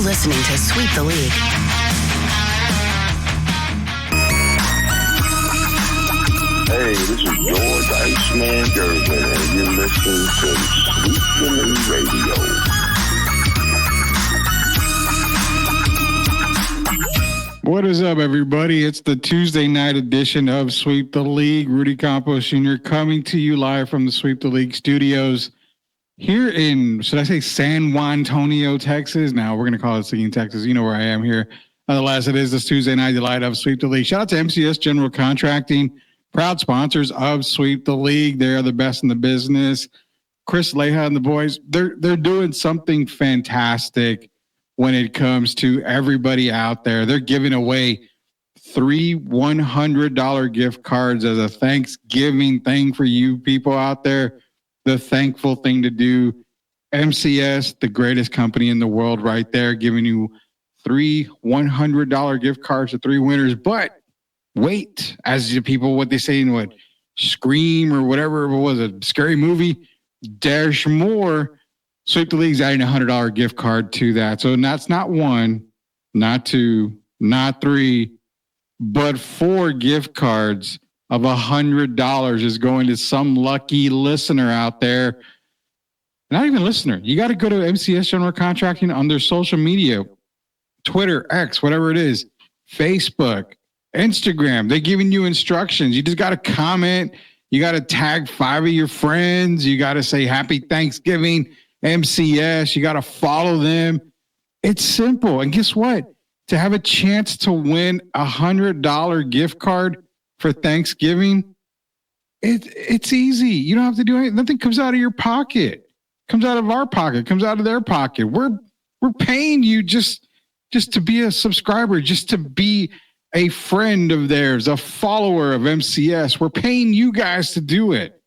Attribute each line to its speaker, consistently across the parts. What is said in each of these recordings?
Speaker 1: listening to Sweep the League.
Speaker 2: Hey, this is George Iceman Gervin, and you're listening to Sweep the League Radio.
Speaker 3: What is up, everybody? It's the Tuesday night edition of Sweep the League. Rudy Campos Jr. coming to you live from the Sweep the League studios here in, should I say, San Juan Antonio, Texas? Now, we're going to call it Seguin, Texas. You know where I am here. Nonetheless, it is this Tuesday night delight of Sweep the League. Shout out to MCS General Contracting, proud sponsors of Sweep the League. They are the best in the business. Chris Leha and the boys, they're doing something fantastic when it comes to everybody out there. They're giving away 3 $100 gift cards as a Thanksgiving thing for you people out there. The thankful thing to do. MCS, the greatest company in the world right there, giving you 3 $100 gift cards to 3 winners. But wait, as the people, what they say in what Scream or whatever it was, a scary movie, there's more. Sweep the League's adding a $100 gift card to that. So that's not 1, not 2, not 3, but 4 gift cards of $100 is going to some lucky listener out there. Not even listener. You got to go to MCS General Contracting on their social media, Twitter, X, whatever it is, Facebook, Instagram. They're giving you instructions. You just got to comment. You got to tag 5 of your friends. You got to say Happy Thanksgiving, MCS. You got to follow them. It's simple. And guess what? To have a chance to win a $100 gift card for Thanksgiving, it's easy. You don't have to do anything. Nothing comes out of your pocket. Comes out of our pocket. Comes out of their pocket. We're paying you just to be a subscriber, just to be a friend of theirs, a follower of MCS. We're paying you guys to do it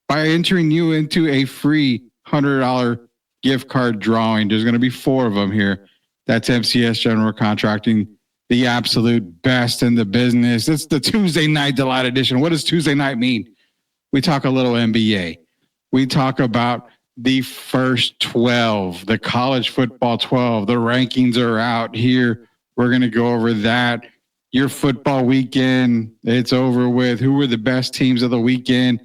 Speaker 3: by entering you into a free $100 gift card drawing. There's going to be 4 of them here. That's MCS General Contracting, the absolute best in the business. It's the Tuesday night delight edition. What does Tuesday night mean? We talk a little NBA. We talk about the first 12, the college football 12. The rankings are out here. We're going to go over that. Your football weekend, it's over with. Who were the best teams of the weekend?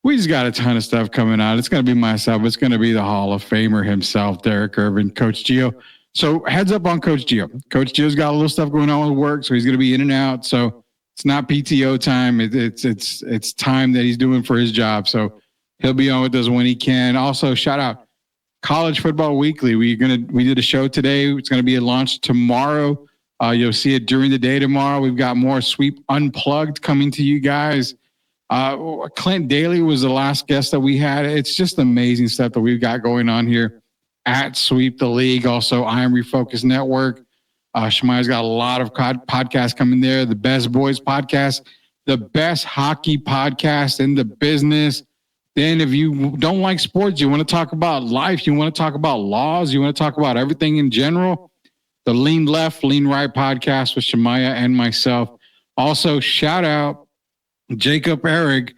Speaker 3: We just got a ton of stuff coming out. It's going to be myself. It's going to be the Hall of Famer himself, Derek Irvin, Coach Gio. So heads up on Coach Gio. Coach Gio's got a little stuff going on with work, so he's going to be in and out. So it's not PTO time. It's time that he's doing for his job. So he'll be on with us when he can. Also, shout out College Football Weekly. We did a show today. It's going to be launched tomorrow. You'll see it during the day tomorrow. We've got more Sweep Unplugged coming to you guys. Clint Daly was the last guest that we had. It's just amazing stuff that we've got going on here at Sweep the League. Also, I Am Refocused Network. Shemaya's got a lot of podcasts coming there. The Best Boys podcast, the best hockey podcast in the business. Then if you don't like sports, you want to talk about life, you want to talk about laws, you want to talk about everything in general, the Lean Left, Lean Right podcast with Shemaya and myself. Also, shout out Jacob Eric.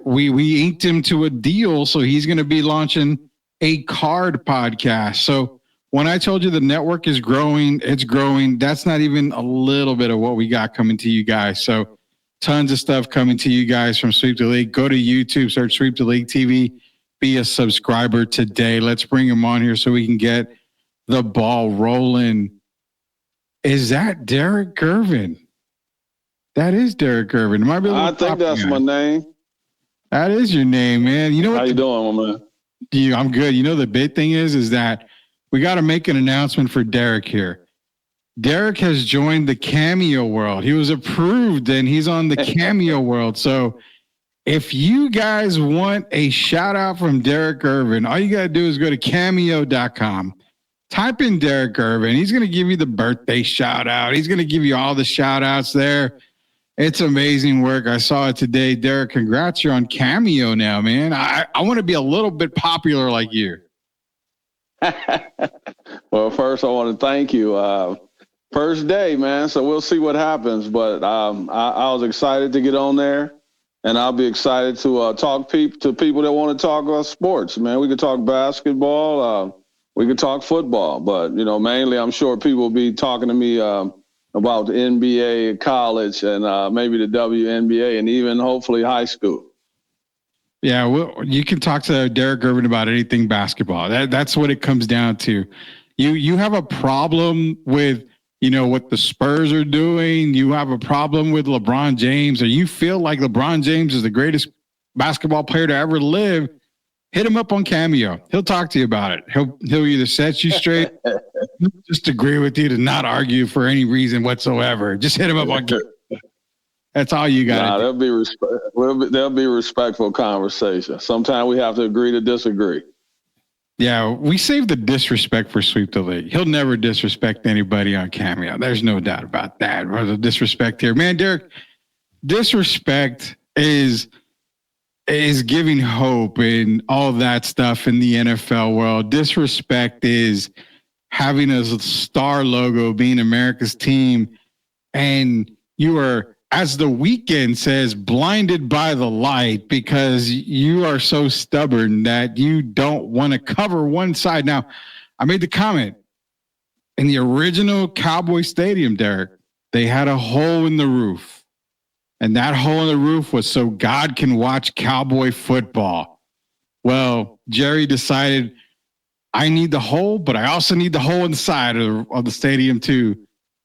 Speaker 3: We inked him to a deal, so he's going to be launching a card podcast. So when I told you the network is growing, it's growing. That's not even a little bit of what we got coming to you guys. So tons of stuff coming to you guys from Sweep the League. Go to YouTube, search Sweep the League TV. Be a subscriber today. Let's bring him on here so we can get the ball rolling. Is that Derek Irvin? That is Derek Irvin.
Speaker 4: I think that's my name.
Speaker 3: That is your name, man. You know what?
Speaker 4: How you doing, my man?
Speaker 3: I'm good. You know, the big thing is that we got to make an announcement for Derek here. Derek has joined the Cameo world. He was approved and he's on the Cameo world. So if you guys want a shout out from Derek Irvin, all you got to do is go to cameo.com. Type in Derek Irvin. He's going to give you the birthday shout out. He's going to give you all the shout outs there. It's amazing work. I saw it today. Derek, congrats. You're on Cameo now, man. I want to be a little bit popular like you.
Speaker 4: Well, first I want to thank you. First day, man. So we'll see what happens. But I was excited to get on there, and I'll be excited to talk to people that want to talk about sports, man. We could talk basketball, we could talk football. But, mainly I'm sure people will be talking to me about the NBA, college, and maybe the WNBA, and even hopefully high school.
Speaker 3: Yeah, well, you can talk to Derek Irvin about anything basketball. That's what it comes down to. You have a problem with, what the Spurs are doing. You have a problem with LeBron James, or you feel like LeBron James is the greatest basketball player to ever live. Hit him up on Cameo. He'll talk to you about it. He'll either set you straight, just agree with you to not argue for any reason whatsoever. Just hit him up on Cameo. That's all you got.
Speaker 4: There'll be respectful conversation. Sometimes we have to agree to disagree.
Speaker 3: Yeah, we save the disrespect for Sweep the League. He'll never disrespect anybody on Cameo. There's no doubt about that. Or the disrespect here, man. Derek, disrespect is giving hope and all that stuff in the NFL world. Disrespect is having a star logo being America's team, and you are, as the weekend says, blinded by the light because you are so stubborn that you don't want to cover one side. Now, I made the comment in the original Cowboy Stadium, Derek, they had a hole in the roof. And that hole in the roof was so God can watch Cowboy football. Well, Jerry decided, I need the hole, but I also need the hole inside of the stadium too.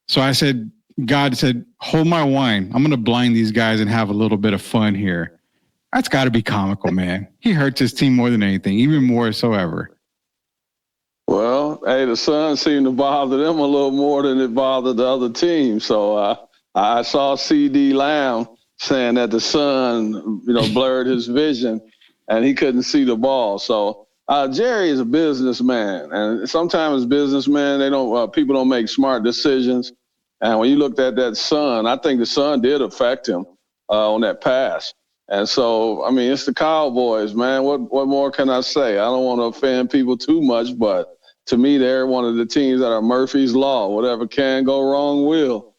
Speaker 3: So I said, God said, hold my wine. I'm going to blind these guys and have a little bit of fun here. That's got to be comical, man. He hurts his team more than anything, even more so ever.
Speaker 4: Well, hey, the sun seemed to bother them a little more than it bothered the other team. So I saw C.D. Lamb saying that the sun, blurred his vision and he couldn't see the ball. So Jerry is a businessman, and sometimes businessmen, people don't make smart decisions. And when you looked at that sun, I think the sun did affect him on that pass. And so, it's the Cowboys, man. What more can I say? I don't want to offend people too much, but to me, they're one of the teams that are Murphy's Law. Whatever can go wrong will.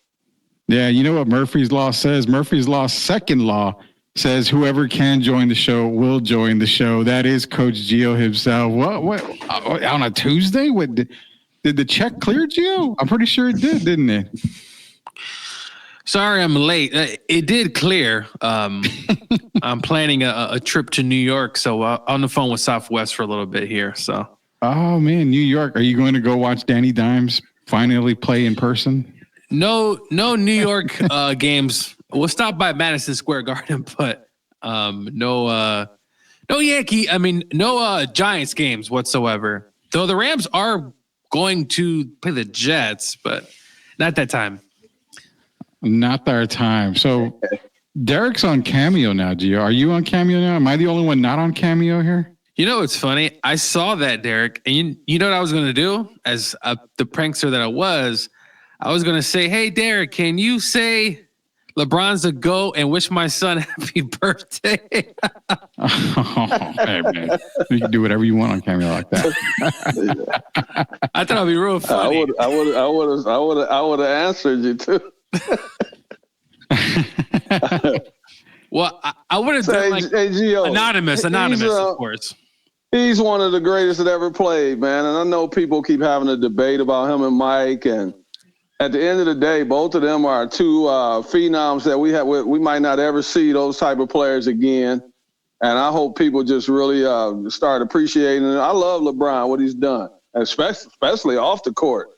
Speaker 3: Yeah, you know what Murphy's Law says? Murphy's Law's second law says whoever can join the show will join the show. That is Coach Gio himself. What on a Tuesday? Did the check clear, Gio? I'm pretty sure it did, didn't it?
Speaker 1: Sorry, I'm late. It did clear. I'm planning a trip to New York, so on the phone with Southwest for a little bit here. So.
Speaker 3: Oh man, New York. Are you going to go watch Danny Dimes finally play in person?
Speaker 1: No New York games. We'll stop by Madison Square Garden, but no Giants games whatsoever. Though the Rams are going to play the Jets, but not that time.
Speaker 3: Not their time. So Derek's on Cameo now, Gio. Are you on Cameo now? Am I the only one not on Cameo here?
Speaker 1: It's funny. I saw that, Derek, and you know what I was going to do? As the prankster that I was going to say, hey, Derek, can you say LeBron's a GOAT and wish my son happy birthday?
Speaker 3: Hey, man. You can do whatever you want on Cameo like that.
Speaker 1: I thought it'd be real funny.
Speaker 4: I would have answered you too.
Speaker 1: Well, I would have done Gio, anonymous, of course.
Speaker 4: He's one of the greatest that ever played, man. And I know people keep having a debate about him and Mike. And at the end of the day, both of them are two phenoms that we might not ever see those type of players again. And I hope people just really start appreciating it. I love LeBron, what he's done, especially off the court.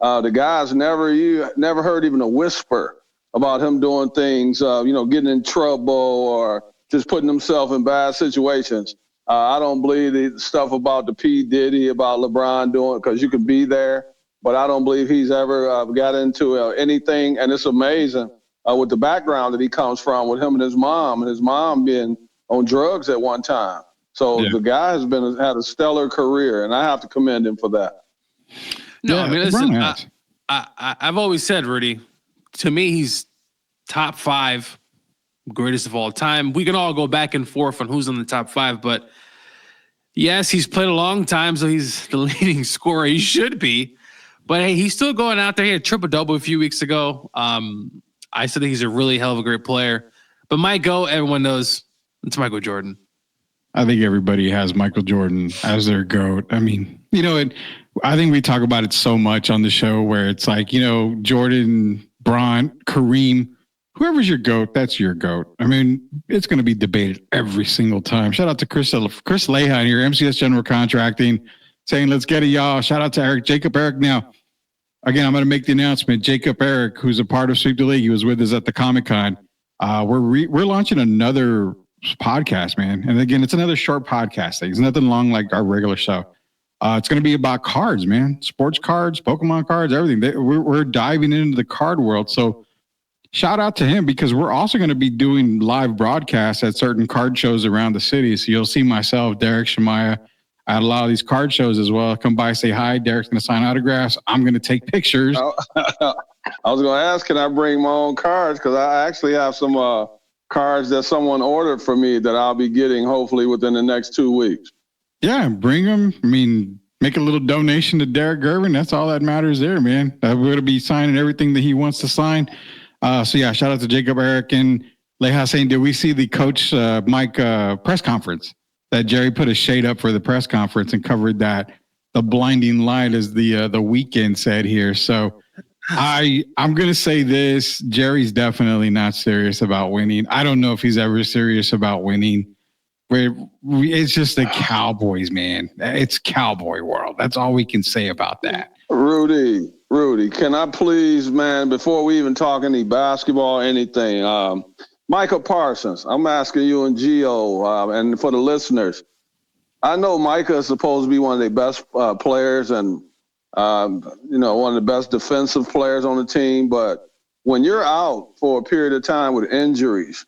Speaker 4: The guys never heard even a whisper about him doing things, getting in trouble or just putting himself in bad situations. I don't believe the stuff about the P. Diddy, about LeBron doing, because you can be there, but I don't believe he's ever got into anything. And it's amazing with the background that he comes from with him and his mom being on drugs at one time. So The guy has had a stellar career, and I have to commend him for that.
Speaker 1: No, I mean, listen, I've always said, Rudy, to me, he's top 5 greatest of all time. We can all go back and forth on who's in the top 5, but yes, he's played a long time, so he's the leading scorer. He should be, but hey, he's still going out there. He had a triple-double a few weeks ago. I said that he's a really hell of a great player, but my GOAT, everyone knows, it's Michael Jordan.
Speaker 3: I think everybody has Michael Jordan as their GOAT. I mean, I think we talk about it so much on the show where it's like, Jordan, Bron, Kareem, whoever's your GOAT, that's your GOAT. I mean, it's going to be debated every single time. Shout out to Chris Lehan here, MCS General Contracting, saying, let's get it, y'all. Shout out to Jacob Eric. Now, again, I'm going to make the announcement. Jacob Eric, who's a part of Sweep the League, he was with us at the Comic-Con. We're launching another podcast, man. And again, it's another short podcast thing. It's nothing long like our regular show. It's going to be about cards, man. Sports cards, Pokemon cards, everything. We're diving into the card world. So shout out to him because we're also going to be doing live broadcasts at certain card shows around the city. So you'll see myself, Derek Shamaya, at a lot of these card shows as well. Come by, say hi. Derek's going to sign autographs. I'm going to take pictures.
Speaker 4: I was going to ask, can I bring my own cards? Because I actually have some cards that someone ordered for me that I'll be getting hopefully within the next 2 weeks.
Speaker 3: Yeah, bring them. I mean, make a little donation to Derek Gervin. That's all that matters there, man. We're going to be signing everything that he wants to sign. So, yeah, shout out to Jacob Eric and Leha saying, did we see the Coach Mike press conference that Jerry put a shade up for the press conference and covered that the blinding light, as the Weekend said here. So I'm going to say this. Jerry's definitely not serious about winning. I don't know if he's ever serious about winning. It's just the Cowboys, man. It's Cowboy world. That's all we can say about that.
Speaker 4: Rudy, can I please, man, before we even talk any basketball or anything, Micah Parsons, I'm asking you and Gio, and for the listeners, I know Micah is supposed to be one of the best players and, one of the best defensive players on the team. But when you're out for a period of time with injuries,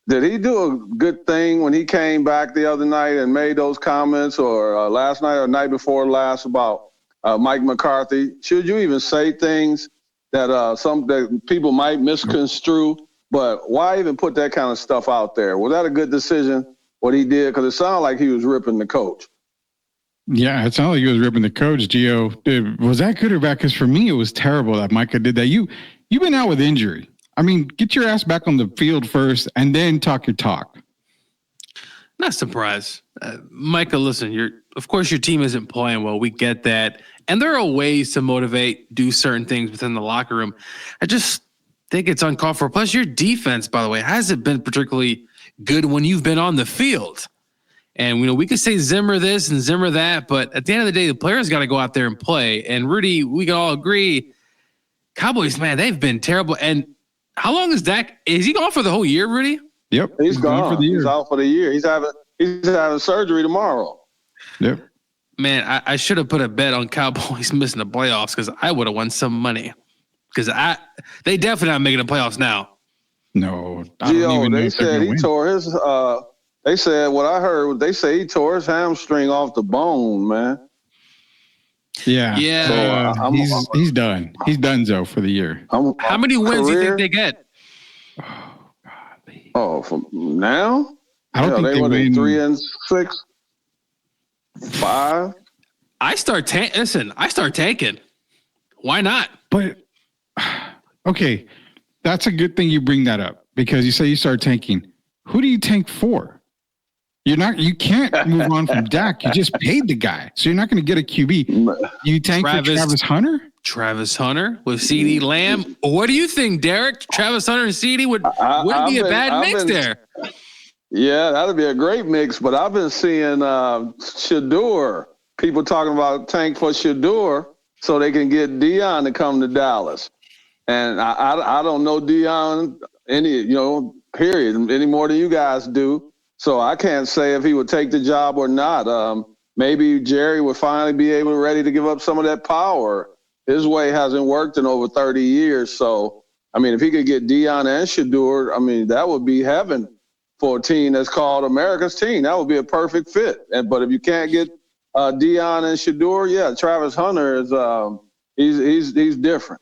Speaker 4: did he do a good thing when he came back the other night and made those comments or last night or night before last about Mike McCarthy? Should you even say things that that people might misconstrue? But why even put that kind of stuff out there? Was that a good decision, what he did? Because it sounded like he was ripping the coach.
Speaker 3: Yeah, it sounded like he was ripping the coach, Gio. Was that good or bad? Because for me, it was terrible that Micah did that. You've been out with injury. I mean, get your ass back on the field first and then talk your talk.
Speaker 1: Not surprised. Micah, listen, of course your team isn't playing well. We get that. And there are ways to motivate, do certain things within the locker room. I just think it's uncalled for. Plus, your defense, by the way, hasn't been particularly good when you've been on the field. And, we could say Zimmer this and Zimmer that, but at the end of the day, the players got to go out there and play. And Rudy, we can all agree, Cowboys, man, they've been terrible. And how long is Dak? Is he gone for the whole year, Rudy?
Speaker 3: Yep.
Speaker 4: He's gone for the year. He's out for the year. He's having surgery tomorrow.
Speaker 3: Yep.
Speaker 1: Man, I should have put a bet on Cowboys missing the playoffs because I would have won some money. Because they definitely not making the playoffs now.
Speaker 3: No.
Speaker 4: Gio, they said he tore his they said what I heard, they say he tore his hamstring off the bone, man.
Speaker 3: Yeah.
Speaker 1: Yeah.
Speaker 3: So, he's done. He's donezo for the year.
Speaker 1: How many wins do you think they get?
Speaker 4: From now?
Speaker 3: I don't think
Speaker 4: they
Speaker 3: win
Speaker 4: 3-6, 5.
Speaker 1: I start tanking. Why not?
Speaker 3: But okay, that's a good thing you bring that up because you say you start tanking. Who do you tank for? You can't move on from Dak. You just paid the guy. So you're not going to get a QB. You tank for Travis Hunter?
Speaker 1: Travis Hunter with CeeDee Lamb. What do you think, Derek? Travis Hunter and CeeDee wouldn't be a bad mix there.
Speaker 4: Yeah, that'd be a great mix. But I've been seeing Shedeur. People talking about tank for Shedeur so they can get Deion to come to Dallas. And I don't know Deion period, any more than you guys do. So I can't say if he would take the job or not. Maybe Jerry would finally be ready to give up some of that power. His way hasn't worked in over 30 years. So, if he could get Deion and Shedeur, that would be heaven for a team that's called America's team. That would be a perfect fit. But if you can't get Deion and Shedeur, yeah, Travis Hunter is he's different.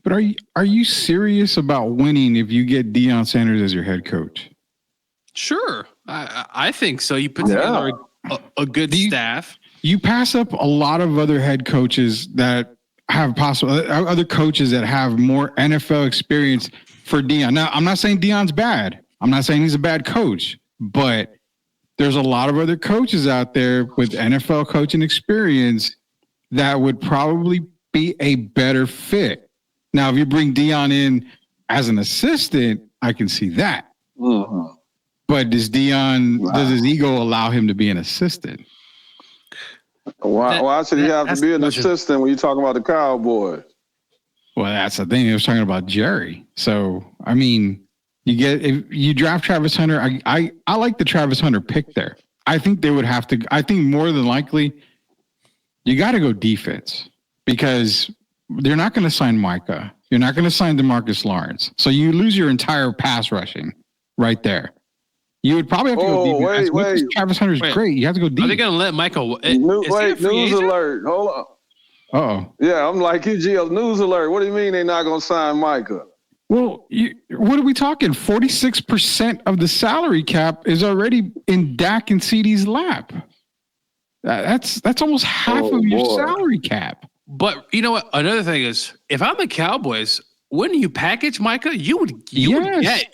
Speaker 3: But are you serious about winning if you get Deion Sanders as your head coach?
Speaker 1: Sure. I think so. You put together a good staff.
Speaker 3: You pass up a lot of other head coaches that have other coaches that have more NFL experience for Deion. Now, I'm not saying Deion's bad. I'm not saying he's a bad coach, but there's a lot of other coaches out there with NFL coaching experience that would probably be a better fit. Now, if you bring Deion in as an assistant, I can see that.
Speaker 4: Mm-hmm.
Speaker 3: But does his ego allow him to be an assistant?
Speaker 4: Why should he have to be an assistant when you're talking about the Cowboys?
Speaker 3: Well, that's the thing. He was talking about Jerry. So, I mean, if you draft Travis Hunter, I like the Travis Hunter pick there. I think they would have to. I think more than likely, you got to go defense because they're not going to sign Micah. You're not going to sign DeMarcus Lawrence. So you lose your entire pass rushing right there. You would probably have to go defense. Wait. Travis Hunter's great. You have to go deep.
Speaker 1: Are they going to let Michael?
Speaker 4: News alert. Hold on.
Speaker 3: Uh-oh.
Speaker 4: Yeah, I'm like you, Gio. News alert. What do you mean they're not going to sign Micah?
Speaker 3: Well, what are we talking? 46% of the salary cap is already in Dak and CD's lap. That's almost half of your salary cap.
Speaker 1: But you know what? Another thing is, if I'm the Cowboys, wouldn't you package Micah? You would. I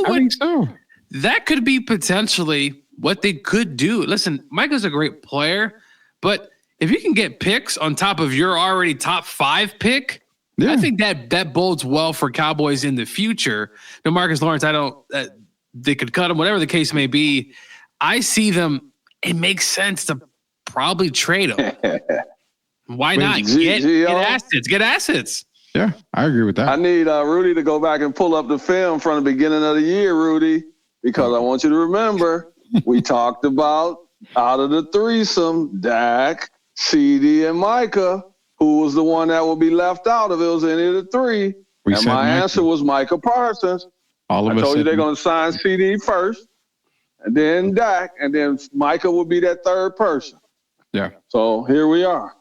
Speaker 1: think so. That could be potentially what they could do. Listen, Micah's a great player, but if you can get picks on top of your already top 5 pick, I think that bodes well for Cowboys in the future. DeMarcus Lawrence, they could cut him, whatever the case may be. I see them. It makes sense to probably trade him. Why not? Get assets.
Speaker 3: Yeah, I agree with that.
Speaker 4: I need Rudy to go back and pull up the film from the beginning of the year, Rudy, because I want you to remember we talked about out of the threesome, Dak, CD, and Micah, who was the one that would be left out if it was any of the three. And my answer was Micah Parsons. I told you they're going to sign CD first, and then Dak, and then Micah would be that third person.
Speaker 3: Yeah.
Speaker 4: So here we are.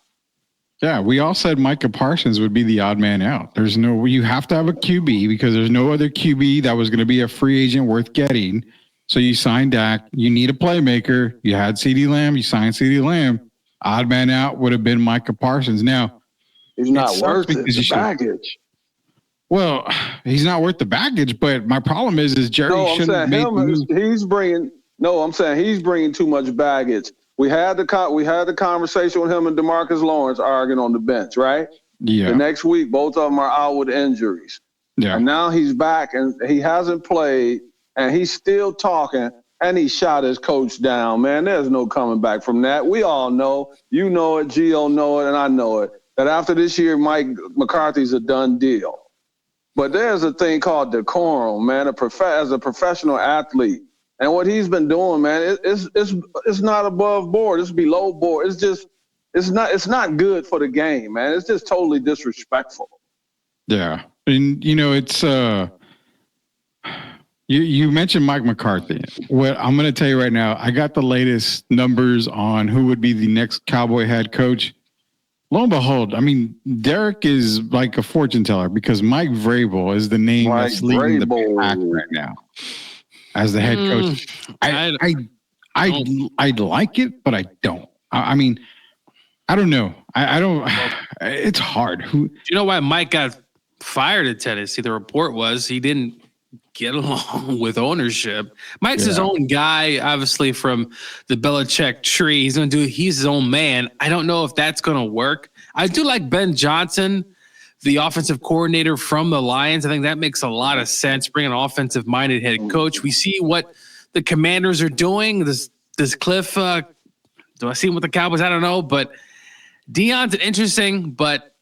Speaker 3: Yeah, we all said Micah Parsons would be the odd man out. You have to have a QB because there's no other QB that was going to be a free agent worth getting. So you signed Dak. You need a playmaker. You had CeeDee Lamb. You signed CeeDee Lamb. Odd man out would have been Micah Parsons. Now,
Speaker 4: he's not worth it, the baggage.
Speaker 3: Well, he's not worth the baggage, but my problem is Jerry shouldn't make
Speaker 4: I'm saying he's bringing too much baggage. We had the conversation with him and DeMarcus Lawrence arguing on the bench, right?
Speaker 3: Yeah.
Speaker 4: The next week, both of them are out with injuries.
Speaker 3: Yeah.
Speaker 4: And now he's back and he hasn't played and he's still talking and he shot his coach down, man. There's no coming back from that. We all know, you know it, Gio know it, and I know it, that after this year, Mike McCarthy's a done deal. But there's a thing called decorum, man, as a professional athlete. And what he's been doing, man, it's not above board. It's below board. It's not good for the game, man. It's just totally disrespectful.
Speaker 3: Yeah. And, it's you mentioned Mike McCarthy. What I'm going to tell you right now, I got the latest numbers on who would be the next Cowboy head coach. Lo and behold, I mean, Derek is like a fortune teller because Mike Vrabel is the name that's leading the pack right now as the head coach. I'd like it, but I don't. I mean, I don't know. I don't. It's hard. Do
Speaker 1: you know why Mike got fired at Tennessee? The report was he didn't get along with ownership. Mike's his own guy, obviously from the Belichick tree. He's his own man. I don't know if that's going to work. I do like Ben Johnson, the offensive coordinator from the Lions. I think that makes a lot of sense. Bring an offensive-minded head coach. We see what the Commanders are doing. Does Cliff? Do I see him with the Cowboys? I don't know, but Deion's interesting, but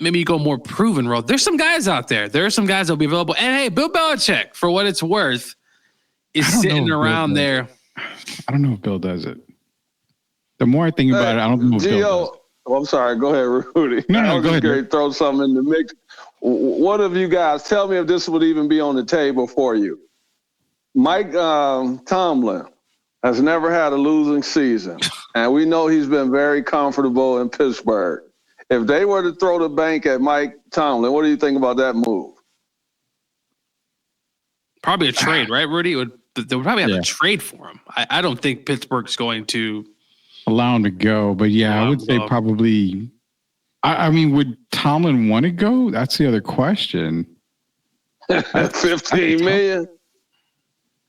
Speaker 1: maybe you go more proven road. There's some guys out there. There are some guys that'll be available. And hey, Bill Belichick, for what it's worth, is sitting around there.
Speaker 3: I don't know if Bill does it. The more I think about it, I don't know if Bill does it.
Speaker 4: Oh, I'm sorry. Go ahead, Rudy.
Speaker 3: No, go ahead.
Speaker 4: Throw something in the mix. What of you guys, tell me if this would even be on the table for you. Mike Tomlin has never had a losing season, and we know he's been very comfortable in Pittsburgh. If they were to throw the bank at Mike Tomlin, what do you think about that move?
Speaker 1: Probably a trade, right, Rudy? They would probably have a trade for him. I don't think Pittsburgh's going to
Speaker 3: allow him to go, but I would say probably. I mean, would Tomlin want to go? That's the other question.
Speaker 4: $15 million.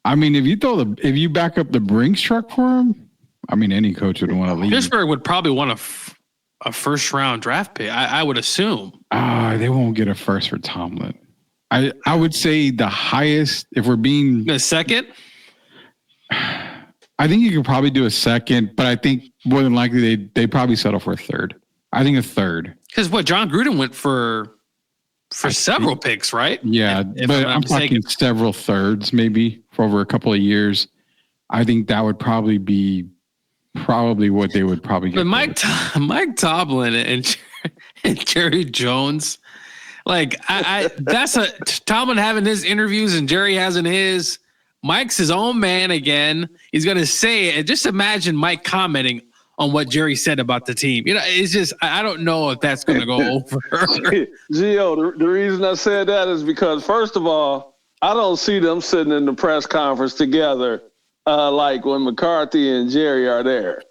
Speaker 3: I mean, if you back up the Brinks truck for him, I mean, any coach would want to leave.
Speaker 1: Pittsburgh would probably want a first round draft pick. I would assume.
Speaker 3: They won't get a first for Tomlin. I would say the highest, if we're being
Speaker 1: a second.
Speaker 3: I think you could probably do a second, but I think more than likely they probably settle for a third. I think a third.
Speaker 1: Because what John Gruden went for several picks, right?
Speaker 3: Yeah, but I'm talking several thirds, maybe for over a couple of years. I think that would probably be what they would probably get.
Speaker 1: But Mike Tomlin and Jerry Jones, like that's Tomlin having his interviews and Jerry hasn't his. Mike's his own man again. He's going to say it. Just imagine Mike commenting on what Jerry said about the team. It's just, I don't know if that's going to go over.
Speaker 4: Gio, the reason I said that is because, first of all, I don't see them sitting in the press conference together like when McCarthy and Jerry are there.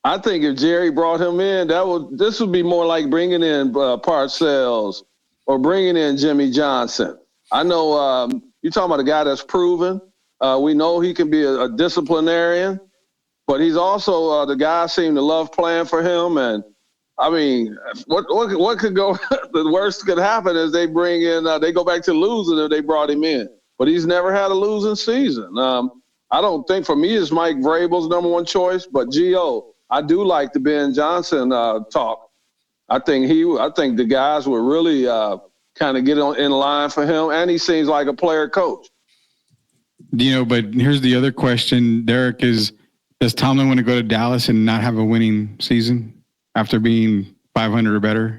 Speaker 4: I think if Jerry brought him in, this would be more like bringing in Parcells or bringing in Jimmy Johnson. I know you're talking about a guy that's proven. We know he can be a disciplinarian, but he's also the guy seemed to love playing for him. And I mean, what could go? The worst could happen is they bring in, they go back to losing if they brought him in. But he's never had a losing season. I don't think for me it's Mike Vrabel's number one choice, but Gio, I do like the Ben Johnson talk. I think the guys would really kind of get in line for him, and he seems like a player coach.
Speaker 3: But here's the other question, Derek, does Tomlin want to go to Dallas and not have a winning season after being 500 or better?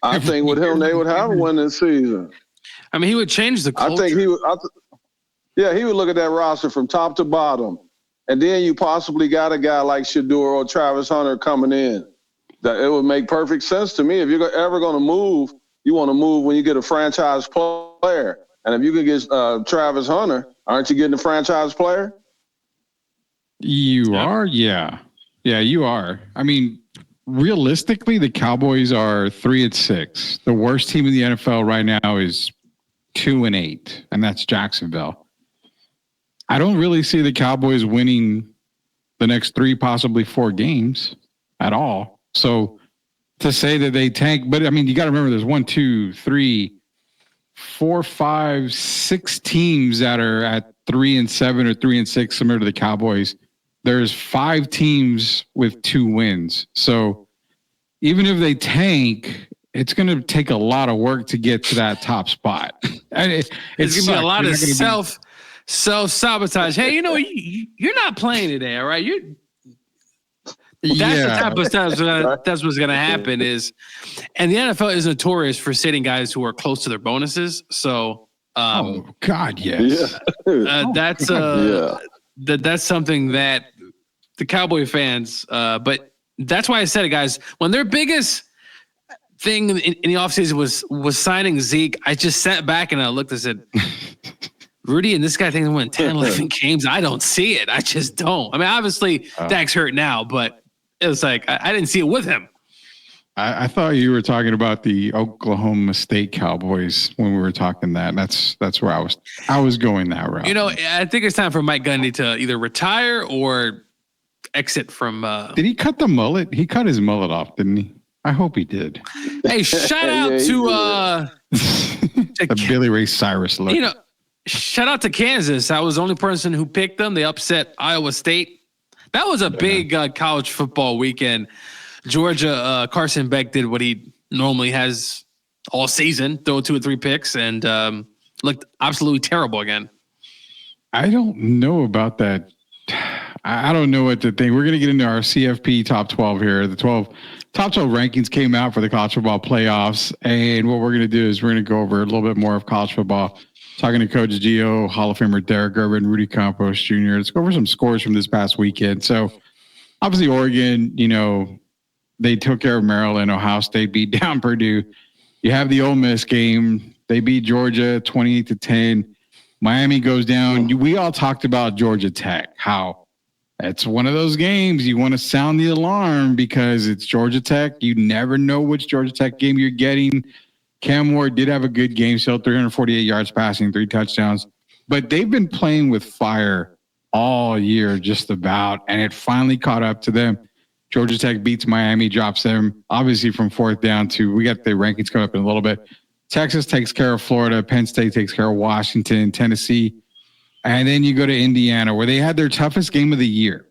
Speaker 4: I think with him, they would have a winning season.
Speaker 1: I mean, he would change the culture.
Speaker 4: I think he would look at that roster from top to bottom. And then you possibly got a guy like Shedeur or Travis Hunter coming in. That it would make perfect sense to me. If you're ever going to move, you want to move when you get a franchise player. And if you could get Travis Hunter, aren't you getting a franchise player?
Speaker 3: You are? Yeah. Yeah, you are. I mean, realistically, the Cowboys are 3-6. The worst team in the NFL right now is 2-8, and that's Jacksonville. I don't really see the Cowboys winning the next 3, possibly 4 games at all. So to say that they tank, but I mean, you got to remember there's 1, 2, 3, 4, 5, 6 teams that are at 3-7 or 3-6, similar to the Cowboys. There's 5 teams with 2 wins. So even if they tank, it's going to take a lot of work to get to that top spot.
Speaker 1: It's going to be a lot of self-sabotage. Hey, you're not playing today, all right? The type of stuff that's what's going to happen is, and the NFL is notorious for sitting guys who are close to their bonuses. So,
Speaker 3: oh God, yes,
Speaker 1: that's something that the Cowboy fans. But that's why I said it, guys. When their biggest thing in the offseason was signing Zeke, I just sat back and I looked and said, Rudy and this guy think they win 10, 11 games. I don't see it. I just don't. I mean, obviously, Dak's hurt now, but it was like I didn't see it with him.
Speaker 3: I thought you were talking about the Oklahoma State Cowboys when we were talking that. That's where I was going that route.
Speaker 1: I think it's time for Mike Gundy to either retire or exit from.
Speaker 3: Did he cut the mullet? He cut his mullet off, didn't he? I hope he did.
Speaker 1: Hey, shout out to
Speaker 3: the Billy Ray Cyrus look.
Speaker 1: Shout out to Kansas. I was the only person who picked them. They upset Iowa State. That was a big college football weekend. Georgia, Carson Beck did what he normally has all season, throw 2 or 3 picks, and looked absolutely terrible again.
Speaker 3: I don't know about that. I don't know what to think. We're going to get into our CFP top 12 here. The top 12 rankings came out for the college football playoffs, and what we're going to do is we're going to go over a little bit more of college football. Talking to Coach Gio, Hall of Famer Derek Gervin, Rudy Campos Jr. Let's go over some scores from this past weekend. So, obviously, Oregon, they took care of Maryland. Ohio State beat down Purdue. You have the Ole Miss game. They beat Georgia 28-10. Miami goes down. We all talked about Georgia Tech, how it's one of those games you want to sound the alarm because it's Georgia Tech. You never know which Georgia Tech game you're getting. Cam Ward did have a good game, still 348 yards passing, 3 touchdowns. but they've been playing with fire all year, just about, and it finally caught up to them. Georgia Tech beats Miami, drops them obviously from 4th down to, we got the rankings coming up in a little bit. Texas takes care of Florida. Penn State takes care of Washington, Tennessee. And then you go to Indiana, where they had their toughest game of the year.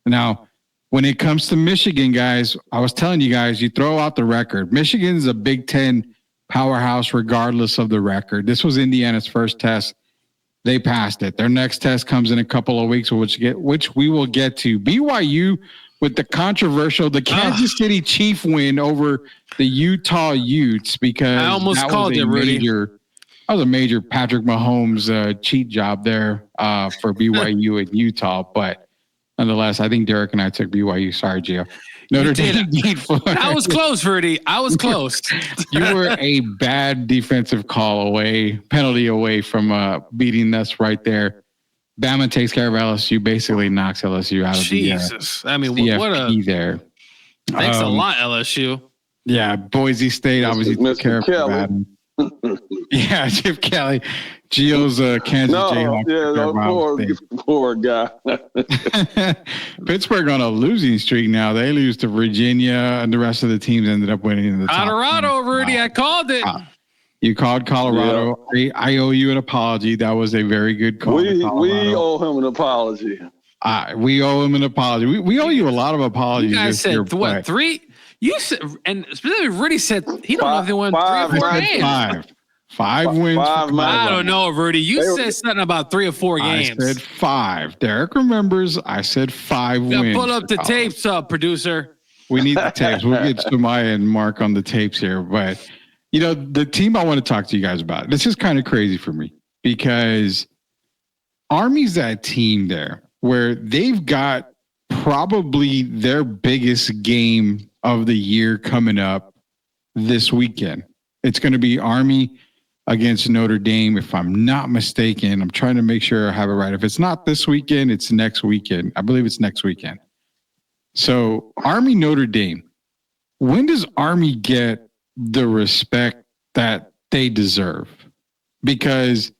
Speaker 3: Now, when it comes to Michigan, guys, I was telling you guys, you throw out the record. Michigan is a Big Ten powerhouse regardless of the record. This was Indiana's first test. They passed it. Their next test comes in a couple of weeks, which we will get to. BYU with the Kansas City Chief win over the Utah Utes, because
Speaker 1: I almost called it, Rudy.
Speaker 3: That was a major Patrick Mahomes cheat job there for BYU and Utah. But nonetheless, I think Derek and I took BYU. Sorry, Gio. Notre Dame beat Florida.
Speaker 1: I was close, Rudy. I was close.
Speaker 3: You were a bad defensive penalty away from beating us right there. Bama takes care of LSU, basically knocks LSU out of
Speaker 1: Jesus. I mean,
Speaker 3: CFP
Speaker 1: what a
Speaker 3: there.
Speaker 1: Thanks a lot, LSU.
Speaker 3: Yeah, Boise State obviously took care of Kelly. Yeah, Chip Kelly. Gio's Kansas Jayhawks.
Speaker 4: Poor guy.
Speaker 3: Pittsburgh on a losing streak now. They lose to Virginia, and the rest of the teams ended up winning in the
Speaker 1: Colorado, Rudy. I called it.
Speaker 3: You called Colorado. Yeah. I owe you an apology. That was a very good call.
Speaker 4: We owe him an apology.
Speaker 3: We owe him an apology. We owe you a lot of apologies.
Speaker 1: You guys said what, 3? You said, and specifically Rudy said he don't know if they won 3 or 4 games.
Speaker 3: 5 wins.
Speaker 1: I don't know, Rudy. You said something about 3 or 4 games.
Speaker 3: I said 5. Derek remembers. I said 5 wins.
Speaker 1: Pull up the tapes, producer.
Speaker 3: We need the tapes. We'll get Sumaya and Mark on the tapes here. But, the team I want to talk to you guys about, this is kind of crazy for me, because Army's that team there where they've got probably their biggest game of the year coming up this weekend. It's going to be Army against Notre Dame, if I'm not mistaken. I'm trying to make sure I have it right. If it's not this weekend, it's next weekend. I believe it's next weekend. So Army Notre Dame. When does Army get the respect that they deserve? Because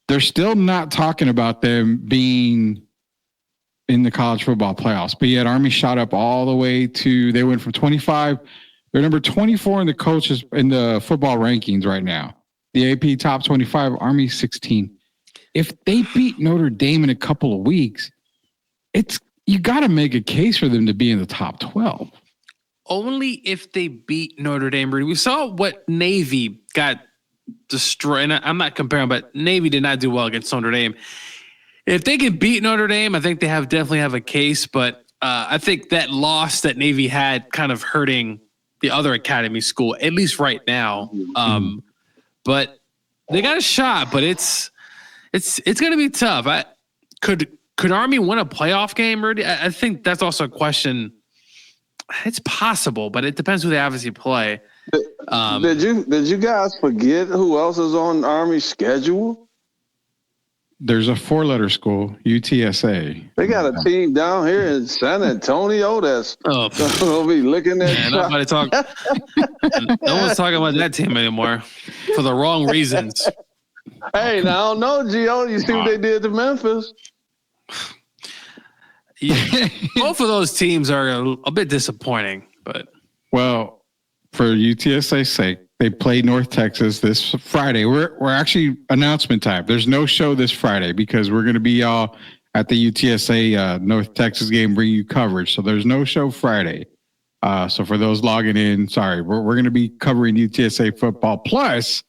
Speaker 3: they're still not talking about them being in the college football playoffs, but yet Army shot up all the way to, they went from 25. They're number 24 in the coaches in the football rankings right now. The AP top 25, Army 16. If they beat Notre Dame in a couple of weeks, you got to make a case for them to be in the top 12.
Speaker 1: Only if they beat Notre Dame. We saw what Navy got destroyed. And I'm not comparing, but Navy did not do well against Notre Dame. If they can beat Notre Dame, I think they definitely have a case. But I think that loss that Navy had kind of hurting the other academy school, at least right now. But they got a shot, but it's going to be tough. Could Army win a playoff game, Rudy? I think that's also a question. It's possible, but it depends who they obviously play.
Speaker 4: Did you guys forget who else is on Army's schedule?
Speaker 3: There's a 4-letter school, UTSA.
Speaker 4: They got a team down here in San Antonio that's going to be looking at.
Speaker 1: No one's talking about that team anymore for the wrong reasons.
Speaker 4: Hey, now I don't know, Gio. You see what they did to Memphis?
Speaker 1: Yeah, both of those teams are a bit disappointing, but
Speaker 3: well, for UTSA's sake, they play North Texas this Friday. We're actually announcement time. There's no show this Friday because we're going to be all at the UTSA North Texas game, bring you coverage. So there's no show Friday. So for those logging in, sorry, we're going to be covering UTSA football. Plus,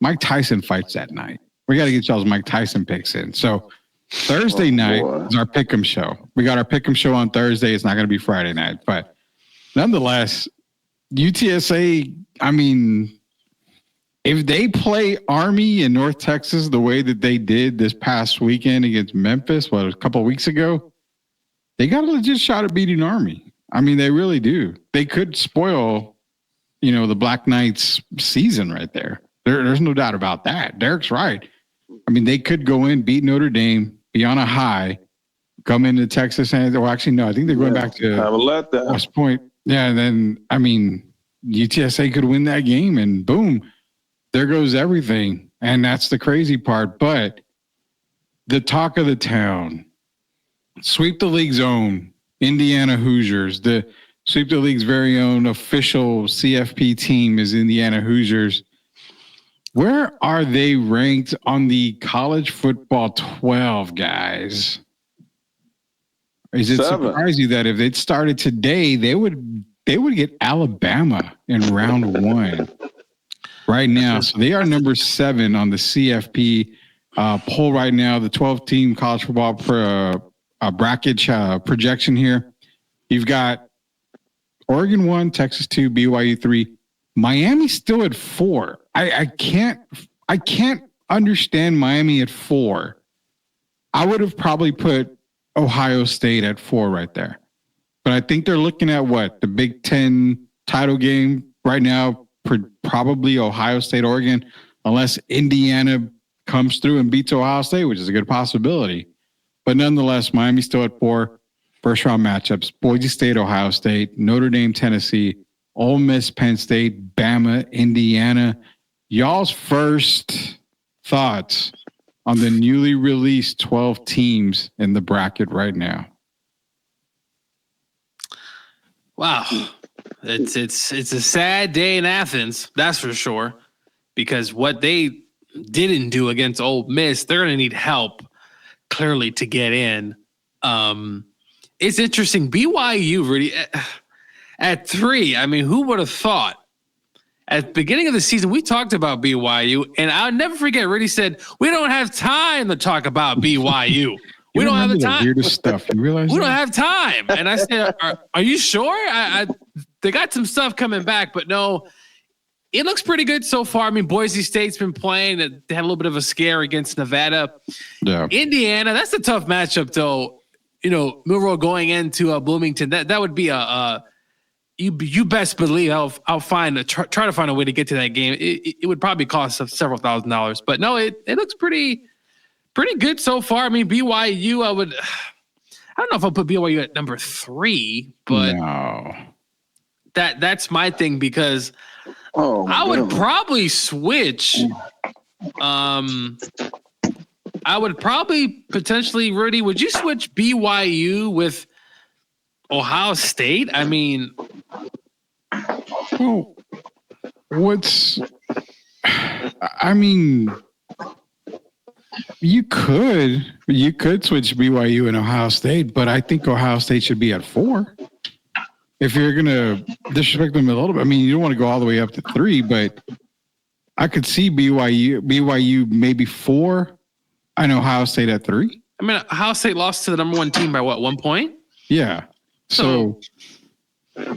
Speaker 3: Mike Tyson fights that night. We got to get y'all's Mike Tyson picks in. So Thursday night is our Pick'em show. We got our Pick'em show on Thursday. It's not going to be Friday night, but nonetheless, UTSA, I mean, if they play Army in North Texas the way that they did this past weekend against Memphis, a couple of weeks ago, they got a legit shot at beating Army. I mean, they really do. They could spoil, the Black Knights season right there. There's no doubt about that. Derek's right. I mean, they could go in, beat Notre Dame, be on a high, come into Texas, and actually, no, I think they're going back to West Point. Yeah, and then, I mean, UTSA could win that game, and boom, there goes everything. And that's the crazy part. But the talk of the town, Sweep the League's own Indiana Hoosiers, the Sweep the League's very own official CFP team is Indiana Hoosiers. Where are they ranked on the college football 12, guys? Is it
Speaker 4: 7.
Speaker 3: surprise you that if they'd started today, they would get Alabama in round 1 right now? So they are number 7 on the CFP poll right now. The 12-team college football bracket projection here. You've got Oregon 1, Texas 2, BYU 3, Miami still at 4. I can't understand Miami at 4. I would have probably put Ohio State at 4 right there. But I think they're looking at what? The Big Ten title game right now, probably Ohio State, Oregon, unless Indiana comes through and beats Ohio State, which is a good possibility. But nonetheless, Miami's still at 4. First round matchups: Boise State, Ohio State, Notre Dame, Tennessee, Ole Miss, Penn State, Bama, Indiana. Y'all's first thoughts on the newly released 12 teams in the bracket right now?
Speaker 1: Wow. It's a sad day in Athens, that's for sure, because what they didn't do against Ole Miss, they're going to need help clearly to get in. It's interesting. BYU really at 3. I mean, who would have thought? At the beginning of the season, we talked about BYU, and I'll never forget, Rudy said, we don't have time to talk about BYU. We don't have the time.
Speaker 3: Weirdest stuff. You realize
Speaker 1: we don't have time. And I said, are you sure? They got some stuff coming back, but no, it looks pretty good so far. I mean, Boise State's been playing. They had a little bit of a scare against Nevada.
Speaker 3: Yeah.
Speaker 1: Indiana, that's a tough matchup, though. You know, Milroe going into Bloomington, that would be you best believe I'll try to find a way to get to that game. It would probably cost us several $1,000s, but no, it looks pretty good so far. I mean, BYU, I don't know if I'll put BYU at number 3, but
Speaker 3: no.
Speaker 1: That's my thing, because I would probably switch. I would probably potentially, Rudy, would you switch BYU with Ohio State? I mean,
Speaker 3: well, you could switch BYU and Ohio State, but I think Ohio State should be at 4. If you're going to disrespect them a little bit, I mean, you don't want to go all the way up to 3, but I could see BYU maybe 4 and Ohio State at 3.
Speaker 1: I mean, Ohio State lost to the number 1 team by what, 1 point?
Speaker 3: Yeah. So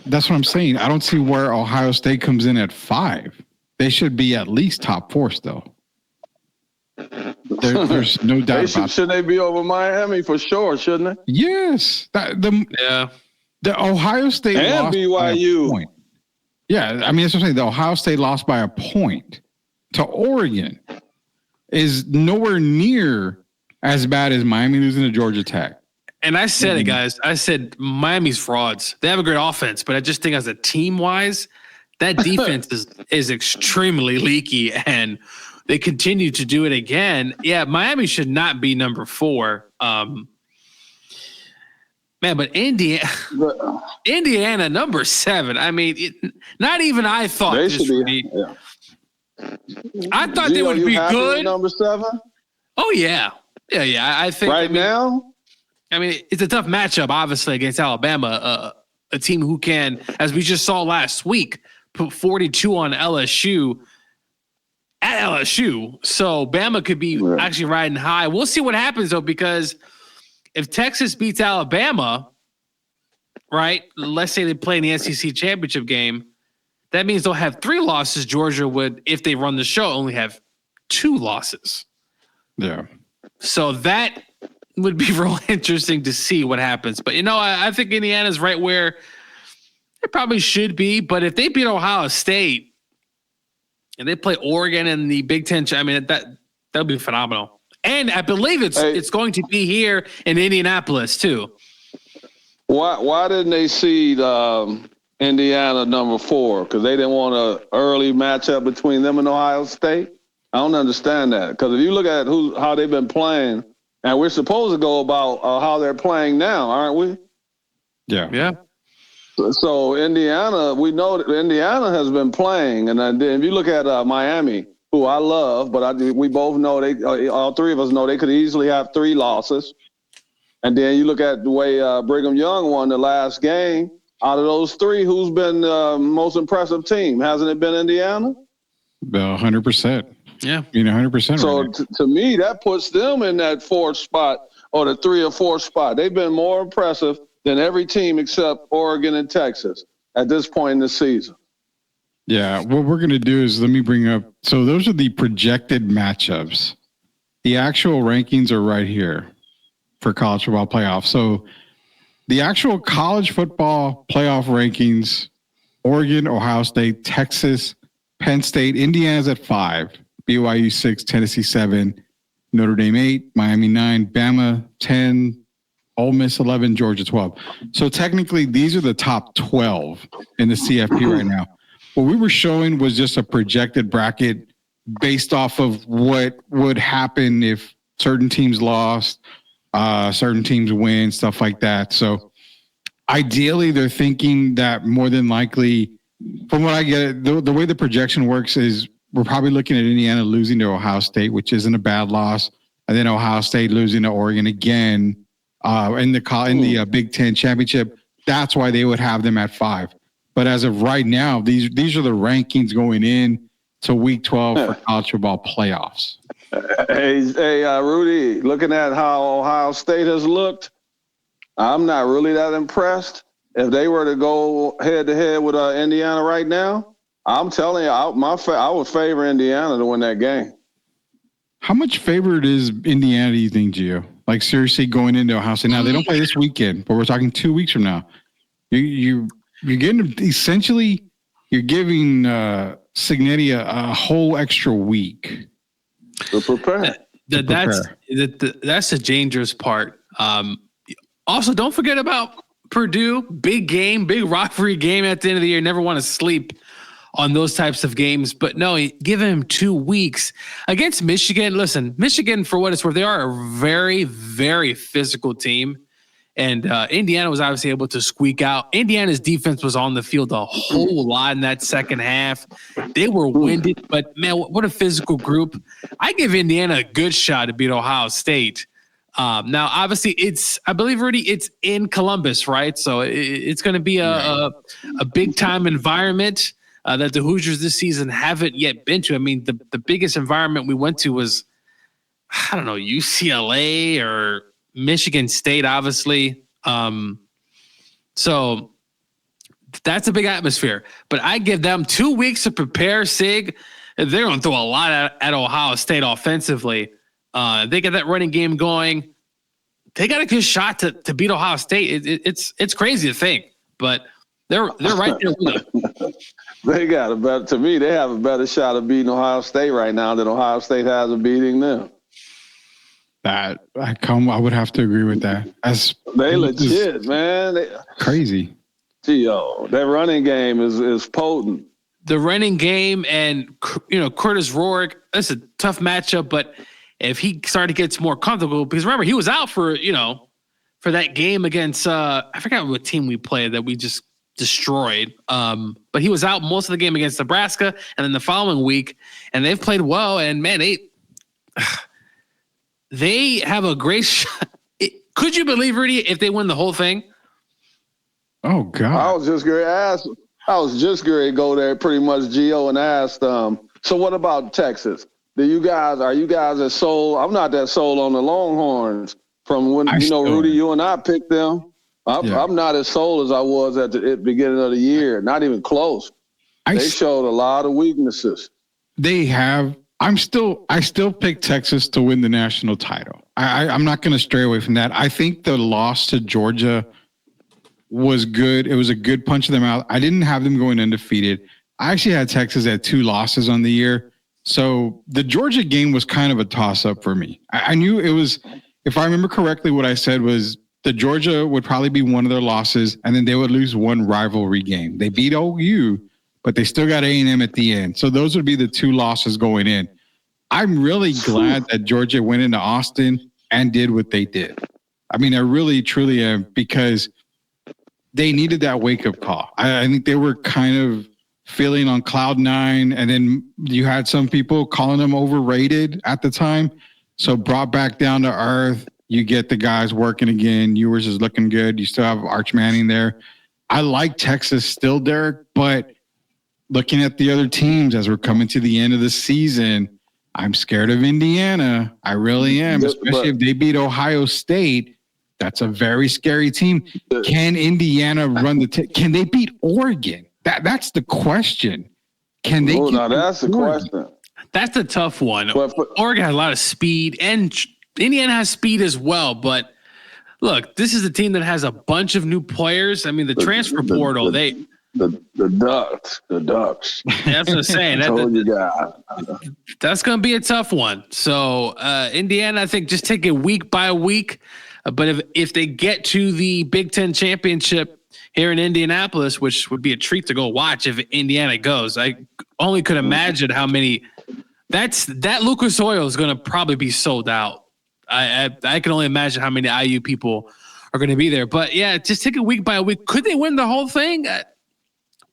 Speaker 3: that's what I'm saying. I don't see where Ohio State comes in at 5. They should be at least top 4 still. There's no doubt about it.
Speaker 4: Shouldn't they be over Miami for sure, shouldn't they?
Speaker 3: Yes. The Ohio State
Speaker 4: and
Speaker 3: lost
Speaker 4: BYU.
Speaker 3: by a point. Yeah, I mean, that's what I'm saying. The Ohio State lost by a point to Oregon is nowhere near as bad as Miami losing to Georgia Tech.
Speaker 1: And I said it, guys. I said Miami's frauds. They have a great offense, but I just think as a team-wise, that defense is extremely leaky, and they continue to do it again. Yeah, Miami should not be number 4. Man, but Indiana number 7. I mean, not even I thought
Speaker 4: they
Speaker 1: this would be.
Speaker 4: Yeah.
Speaker 1: I thought they would be good.
Speaker 4: Number 7.
Speaker 1: Oh yeah. I think
Speaker 4: now.
Speaker 1: I mean, it's a tough matchup, obviously, against Alabama, a team who can, as we just saw last week, put 42 on LSU at LSU. So Bama could be actually riding high. We'll see what happens, though, because if Texas beats Alabama, right, let's say they play in the SEC championship game, that means they'll have 3 losses. Georgia would, if they run the show, only have 2 losses.
Speaker 3: Yeah.
Speaker 1: So that would be real interesting to see what happens. But, I think Indiana's right where it probably should be. But if they beat Ohio State and they play Oregon in the Big Ten, I mean, that would be phenomenal. And I believe it's going to be here in Indianapolis too.
Speaker 4: Why didn't they seed Indiana number 4? Because they didn't want an early matchup between them and Ohio State? I don't understand that. Because if you look at how they've been playing And we're supposed to go about how they're playing now, aren't we?
Speaker 3: Yeah.
Speaker 1: Yeah.
Speaker 4: So Indiana, we know that Indiana has been playing. And then if you look at Miami, who I love, but we both know all three of us know they could easily have 3 losses. And then you look at the way Brigham Young won the last game. Out of those 3, who's been the most impressive team? Hasn't it been Indiana?
Speaker 3: 100%.
Speaker 1: Yeah.
Speaker 3: 100%.
Speaker 4: So
Speaker 3: right
Speaker 4: to me, that puts them in that 4th spot or the 3 or 4th spot. They've been more impressive than every team except Oregon and Texas at this point in the season.
Speaker 3: Yeah. What we're going to do is let me bring up. So those are the projected matchups. The actual rankings are right here for college football playoffs. So the actual college football playoff rankings, Oregon, Ohio State, Texas, Penn State, Indiana's at 5, BYU 6, Tennessee 7, Notre Dame 8, Miami 9, Bama 10, Ole Miss 11, Georgia 12. So technically, these are the top 12 in the CFP right now. What we were showing was just a projected bracket based off of what would happen if certain teams lost, certain teams win, stuff like that. So ideally, they're thinking that more than likely, from what I get, the way the projection works is we're probably looking at Indiana losing to Ohio State, which isn't a bad loss, and then Ohio State losing to Oregon again in the Big Ten championship. That's why they would have them at 5. But as of right now, these are the rankings going in to Week 12 for college football playoffs.
Speaker 4: Hey, Rudy, looking at how Ohio State has looked, I'm not really that impressed. If they were to go head-to-head with Indiana right now, I'm telling you, I would favor Indiana to win that game.
Speaker 3: How much favored is Indiana, do you think, Gio? Like, seriously, going into Ohio State? Now, they don't play this weekend, but we're talking 2 weeks from now. You're getting, essentially, you're giving Cignetti a whole extra week.
Speaker 4: To prepare.
Speaker 1: That's the dangerous part. Also, don't forget about Purdue. Big game, big rivalry game at the end of the year. Never want to sleep on those types of games. But no, give him 2 weeks against Michigan. Listen, Michigan, for what it's worth, they are a very, very physical team. And Indiana was obviously able to squeak out. Indiana's defense was on the field a whole lot in that second half. They were winded, but man, what a physical group. I give Indiana a good shot to beat Ohio State. Now, obviously, I believe, Rudy, it's in Columbus, right? So it's going to be a big time environment that the Hoosiers this season haven't yet been to. I mean, the biggest environment we went to was, I don't know, UCLA or Michigan State, obviously. So that's a big atmosphere. But I give them 2 weeks to prepare, Sig. They're going to throw a lot at Ohio State offensively. They get that running game going. They got a good shot to beat Ohio State. It's crazy to think, but they're right there with them.
Speaker 4: They have a better shot of beating Ohio State right now than Ohio State has of beating them.
Speaker 3: I would have to agree with that.
Speaker 4: They legit, man.
Speaker 3: Crazy.
Speaker 4: Gio, that running game is potent.
Speaker 1: The running game and Curtis Rourke, that's a tough matchup, but if he started to get more comfortable, because remember, he was out for that game against I forgot what team we played that we just destroyed. But he was out most of the game against Nebraska, and then the following week, and they've played well, and man, they have a great shot. Could you believe, Rudy, if they win the whole thing?
Speaker 3: Oh God!
Speaker 4: I was just going to go there pretty much, Gio, and ask so what about Texas? Are you guys as sold? I'm not that sold on the Longhorns from when Rudy, you and I picked them. I'm not as sold as I was at the beginning of the year. Not even close. They showed a lot of weaknesses.
Speaker 3: They have. I still pick Texas to win the national title. I'm not going to stray away from that. I think the loss to Georgia was good. It was a good punch in the mouth. I didn't have them going undefeated. I actually had Texas at 2 losses on the year. So the Georgia game was kind of a toss-up for me. I knew it was, if I remember correctly, what I said was the Georgia would probably be one of their losses, and then they would lose one rivalry game. They beat OU, but they still got A&M at the end. So those would be the 2 losses going in. I'm really glad that Georgia went into Austin and did what they did. I mean, I really, truly am, because they needed that wake-up call. I think they were kind of feeling on cloud nine, and then you had some people calling them overrated at the time. So brought back down to earth, you get the guys working again. Ewers is looking good. You still have Arch Manning there. I like Texas still, Derek, but looking at the other teams as we're coming to the end of the season, I'm scared of Indiana. I really am, especially if they beat Ohio State. That's a very scary team. Can Indiana run the can they beat Oregon? That's the question. Can they?
Speaker 4: Now that's the question.
Speaker 1: That's a tough one. Oregon has a lot of speed, and Indiana has speed as well. But look, this is a team that has a bunch of new players. I mean, the transfer portal, the
Speaker 4: Ducks.
Speaker 1: That's what I'm saying. That's going to be a tough one. So Indiana, I think, just take it week by week. But if they get to the Big Ten championship here in Indianapolis, which would be a treat to go watch if Indiana goes, I only could imagine how many. That Lucas Oil is going to probably be sold out. I can only imagine how many IU people are going to be there. But yeah, just take it week by week. Could they win the whole thing?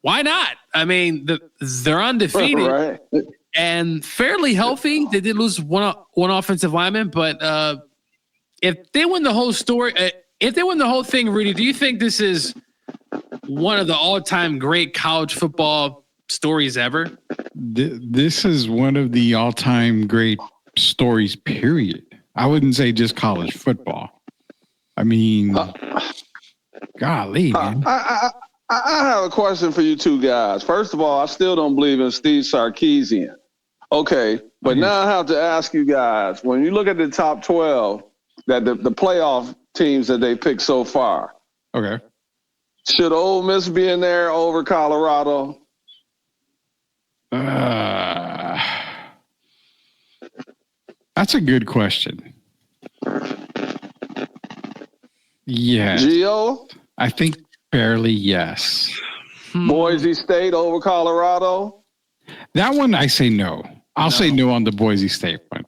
Speaker 1: Why not? I mean, they're undefeated
Speaker 4: right.
Speaker 1: and fairly healthy. They did lose one offensive lineman, but if they win the whole story, if they win the whole thing, Rudy, do you think this is one of the all-time great college football stories ever?
Speaker 3: This is one of the all-time great stories, period. I wouldn't say just college football. I mean, golly, man.
Speaker 4: I have a question for you two guys. First of all, I still don't believe in Steve Sarkisian. Okay, but now I have to ask you guys, when you look at the top 12, that the playoff teams that they picked so far.
Speaker 3: Okay.
Speaker 4: Should Ole Miss be in there over Colorado?
Speaker 3: That's a good question. Yes.
Speaker 4: Gio?
Speaker 3: I think barely yes.
Speaker 4: Boise State over Colorado?
Speaker 3: That one I say no. I'll say no on the Boise State one.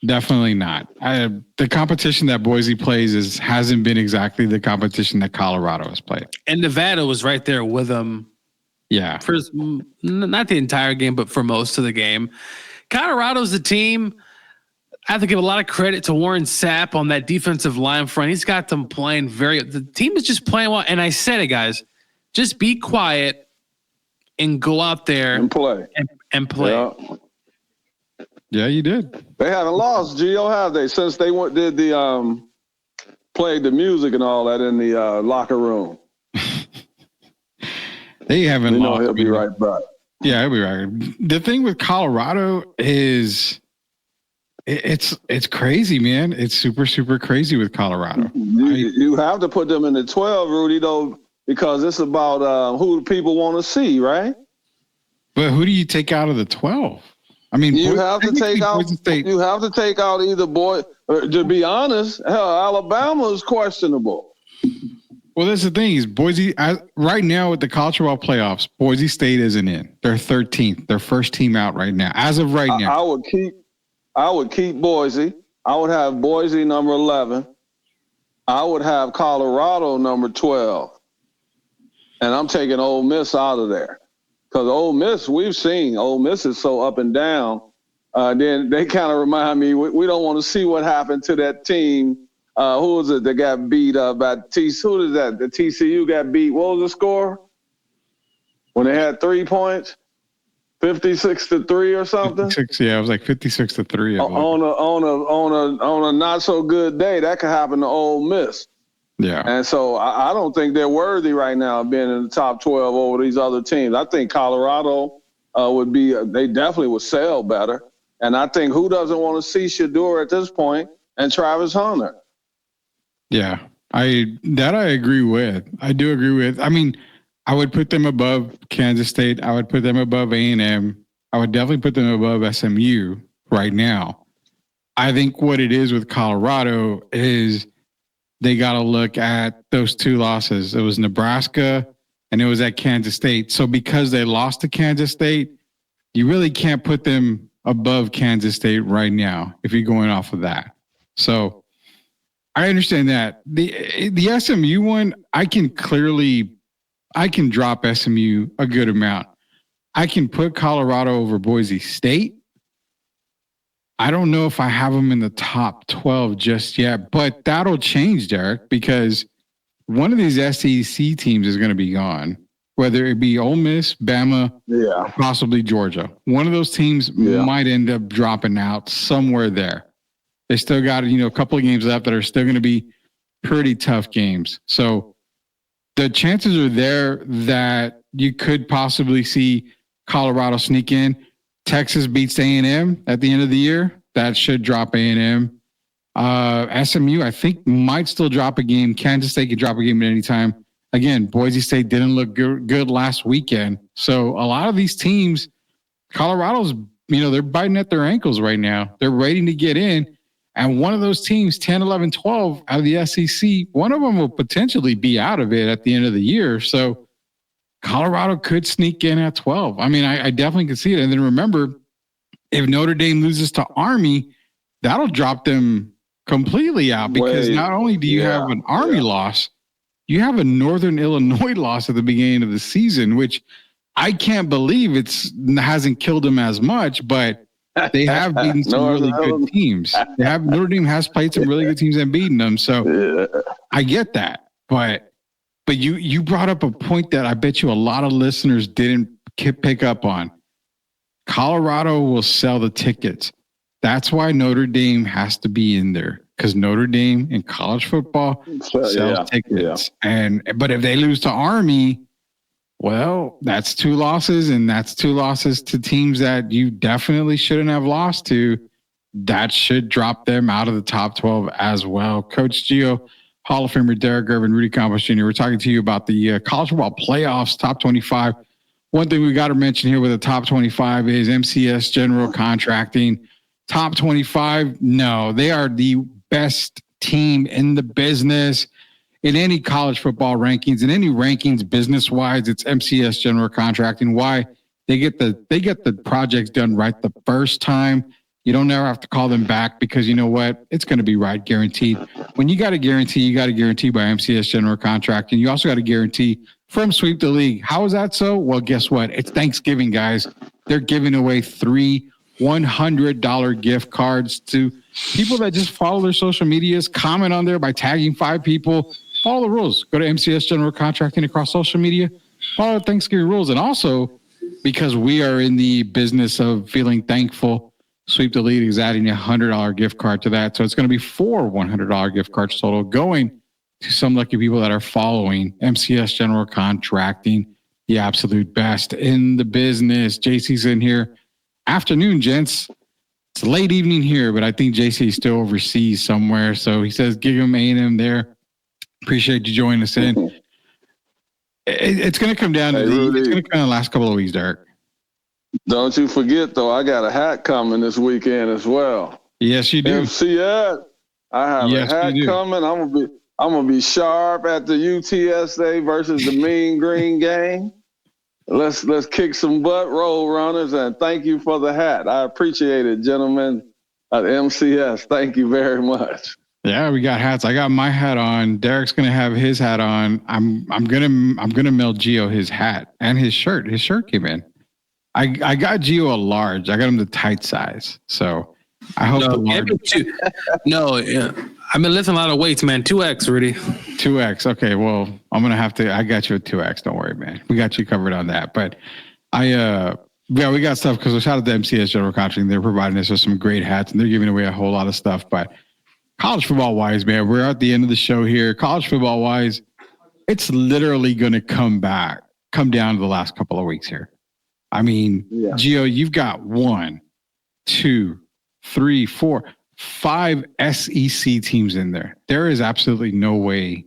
Speaker 3: Definitely not. The competition that Boise plays hasn't been exactly the competition that Colorado has played.
Speaker 1: And Nevada was right there with them.
Speaker 3: Yeah.
Speaker 1: For not the entire game, but for most of the game. Colorado's the team. I have to give a lot of credit to Warren Sapp on that defensive line front. He's got them playing the team is just playing well. And I said it, guys, just be quiet and go out there
Speaker 4: and play.
Speaker 1: And play.
Speaker 3: Yeah, you did.
Speaker 4: They haven't lost, Gio, have they? Since they played the music and all that in the locker room.
Speaker 3: They haven't lost.
Speaker 4: He'll be right back.
Speaker 3: Yeah, he'll be right. The thing with Colorado is it's crazy, man. It's super, super crazy with Colorado.
Speaker 4: You have to put them in the 12, Rudy, though, because it's about who people want to see, right?
Speaker 3: But who do you take out of the 12? I mean,
Speaker 4: you have to take out either to be honest, hell, Alabama is questionable.
Speaker 3: Well, that's the thing is Boise right now with the college football playoffs, Boise State isn't in. They're 13th. They're first team out right now. As of right now.
Speaker 4: I would keep Boise. I would have Boise number 11. I would have Colorado number 12. And I'm taking Ole Miss out of there. Because Ole Miss, we've seen Ole Miss is so up and down. Then they kind of remind me, we don't want to see what happened to that team. Who was it that got beat up by TCU? Who is that? The TCU got beat. What was the score? When they had 3 points? 56-3 or something?
Speaker 3: 56, yeah, it was like 56-3.
Speaker 4: On a not so good day, that could happen to Ole Miss.
Speaker 3: Yeah.
Speaker 4: And so I don't think they're worthy right now of being in the top 12 over these other teams. I think Colorado they definitely would sell better. And I think who doesn't want to see Shedeur at this point and Travis Hunter?
Speaker 3: Yeah, I agree with. I do agree with. I mean, I would put them above Kansas State. I would put them above A&M. I would definitely put them above SMU right now. I think what it is with Colorado is they got to look at those two losses. It was Nebraska and it was at Kansas State. So because they lost to Kansas State, you really can't put them above Kansas State right now if you're going off of that. So I understand that. The SMU one, I can drop SMU a good amount. I can put Colorado over Boise State. I don't know if I have them in the top 12 just yet, but that'll change, Derek, because one of these SEC teams is going to be gone, whether it be Ole Miss, Bama, possibly Georgia. One of those teams might end up dropping out somewhere there. They still got, a couple of games left that are still going to be pretty tough games. So the chances are there that you could possibly see Colorado sneak in. Texas beats A&M at the end of the year. That should drop A&M. SMU, I think, might still drop a game. Kansas State could drop a game at any time. Again, Boise State didn't look good last weekend. So a lot of these teams, Colorado's, they're biting at their ankles right now. They're waiting to get in. And one of those teams, 10, 11, 12 out of the SEC, one of them will potentially be out of it at the end of the year. So Colorado could sneak in at 12. I mean, I definitely can see it. And then remember, if Notre Dame loses to Army, that'll drop them completely out because not only do you have an Army loss, you have a Northern Illinois loss at the beginning of the season, which I can't believe hasn't killed them as much, but they have beaten some really good teams. Notre Dame has played some really good teams and beaten them. So I get that, but you brought up a point that I bet you a lot of listeners didn't pick up on. Colorado will sell the tickets. That's why Notre Dame has to be in there because Notre Dame in college football sells tickets. But if they lose to Army, well, that's 2 losses, and that's 2 losses to teams that you definitely shouldn't have lost to. That should drop them out of the top 12 as well. Coach Gio, Hall of Famer Derek Irvin, Rudy Campos Jr., we're talking to you about the college football playoffs, top 25. One thing we got to mention here with the top 25 is MCS General Contracting. Top 25, no, they are the best team in the business. In any college football rankings, in any rankings business-wise, it's MCS General Contracting. Why? They get the projects done right the first time. You don't ever have to call them back because you know what? It's going to be right, guaranteed. When you got a guarantee, you got a guarantee by MCS General Contracting. You also got a guarantee from Sweep the League. How is that so? Well, guess what? It's Thanksgiving, guys. They're giving away 3 $100 gift cards to people that just follow their social medias, comment on there by tagging 5 people. Follow the rules. Go to MCS General Contracting across social media. Follow the Thanksgiving rules. And also, because we are in the business of feeling thankful, Sweep the Lead is adding a $100 gift card to that. So it's going to be 4 $100 gift cards total going to some lucky people that are following MCS General Contracting, the absolute best in the business. JC's in here. Afternoon, gents. It's late evening here, but I think JC is still overseas somewhere. So he says, give him A&M there. Appreciate you joining us in. It's going to come down to it's going to come in the last couple of weeks, Derek.
Speaker 4: Don't you forget, though, I got a hat coming this weekend as well.
Speaker 3: Yes, you do.
Speaker 4: MCS. I have a hat coming. I'm gonna be sharp at the UTSA versus the Mean Green game. Let's kick some butt, Roll Runners, and thank you for the hat. I appreciate it, gentlemen at MCS. Thank you very much.
Speaker 3: Yeah, we got hats. I got my hat on. Derek's gonna have his hat on. I'm gonna mail Gio his hat and his shirt. His shirt came in. I got Gio a large. I got him the tight size. So I hope the large. I've been lifting a lot of weights, man. 2X, Rudy. 2X. Okay, well, I'm gonna have to. I got you a 2X. Don't worry, man. We got you covered on that. But we got stuff because shout out to MCS General Contracting. They're providing us with some great hats and they're giving away a whole lot of stuff. But college football wise, man, we're at the end of the show here. College football wise, it's literally gonna come down to the last couple of weeks here. I mean, Gio, you've got 1, 2, 3, 4, 5 SEC teams in there. There is absolutely no way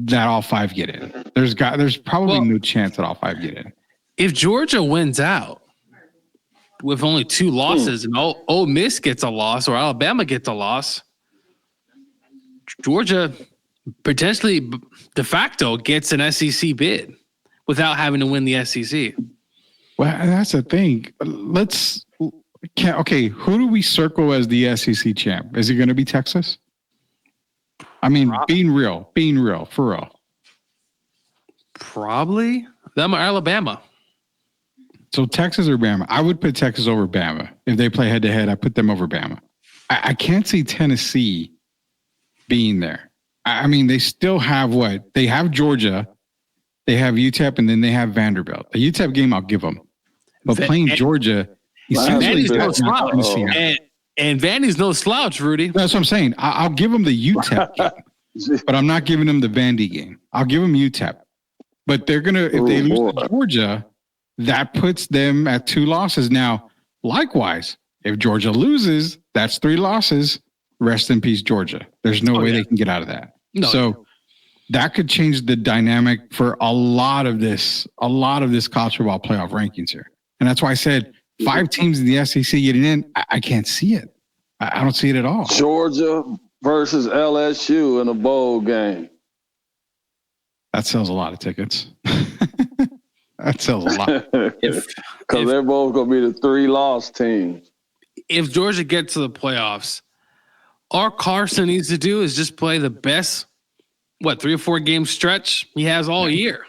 Speaker 3: that all 5 get in. There's probably no chance that all 5 get in.
Speaker 1: If Georgia wins out with only 2 losses and Ole Miss gets a loss or Alabama gets a loss, Georgia potentially de facto gets an SEC bid without having to win the SEC.
Speaker 3: Well, that's the thing. Okay, who do we circle as the SEC champ? Is it going to be Texas? I mean, being real, for real.
Speaker 1: Probably them or Alabama.
Speaker 3: So Texas or Bama? I would put Texas over Bama. If they play head to head, I put them over Bama. I can't see Tennessee being there. I mean, they still have what? They have Georgia, they have UTEP, and then they have Vanderbilt. The UTEP game, I'll give them. But playing Georgia,
Speaker 1: Vandy's no slouch. And Vandy's no slouch, Rudy.
Speaker 3: That's what I'm saying. I'll give them the UTEP game, but I'm not giving them the Vandy game. I'll give them UTEP. But they're going to, if they lose to Georgia, that puts them at 2 losses. Now, likewise, if Georgia loses, that's 3 losses. Rest in peace, Georgia. There's no way they can get out of that.
Speaker 1: No.
Speaker 3: So that could change the dynamic for a lot of this college football playoff rankings here. And that's why I said 5 teams in the SEC getting in. I can't see it. I don't see it at all.
Speaker 4: Georgia versus LSU in a bowl game.
Speaker 3: That sells a lot of tickets. That sells a lot.
Speaker 4: Because they're both going to be the 3 loss teams.
Speaker 1: If Georgia gets to the playoffs, all Carson needs to do is just play the best, 3 or 4 game stretch he has all year.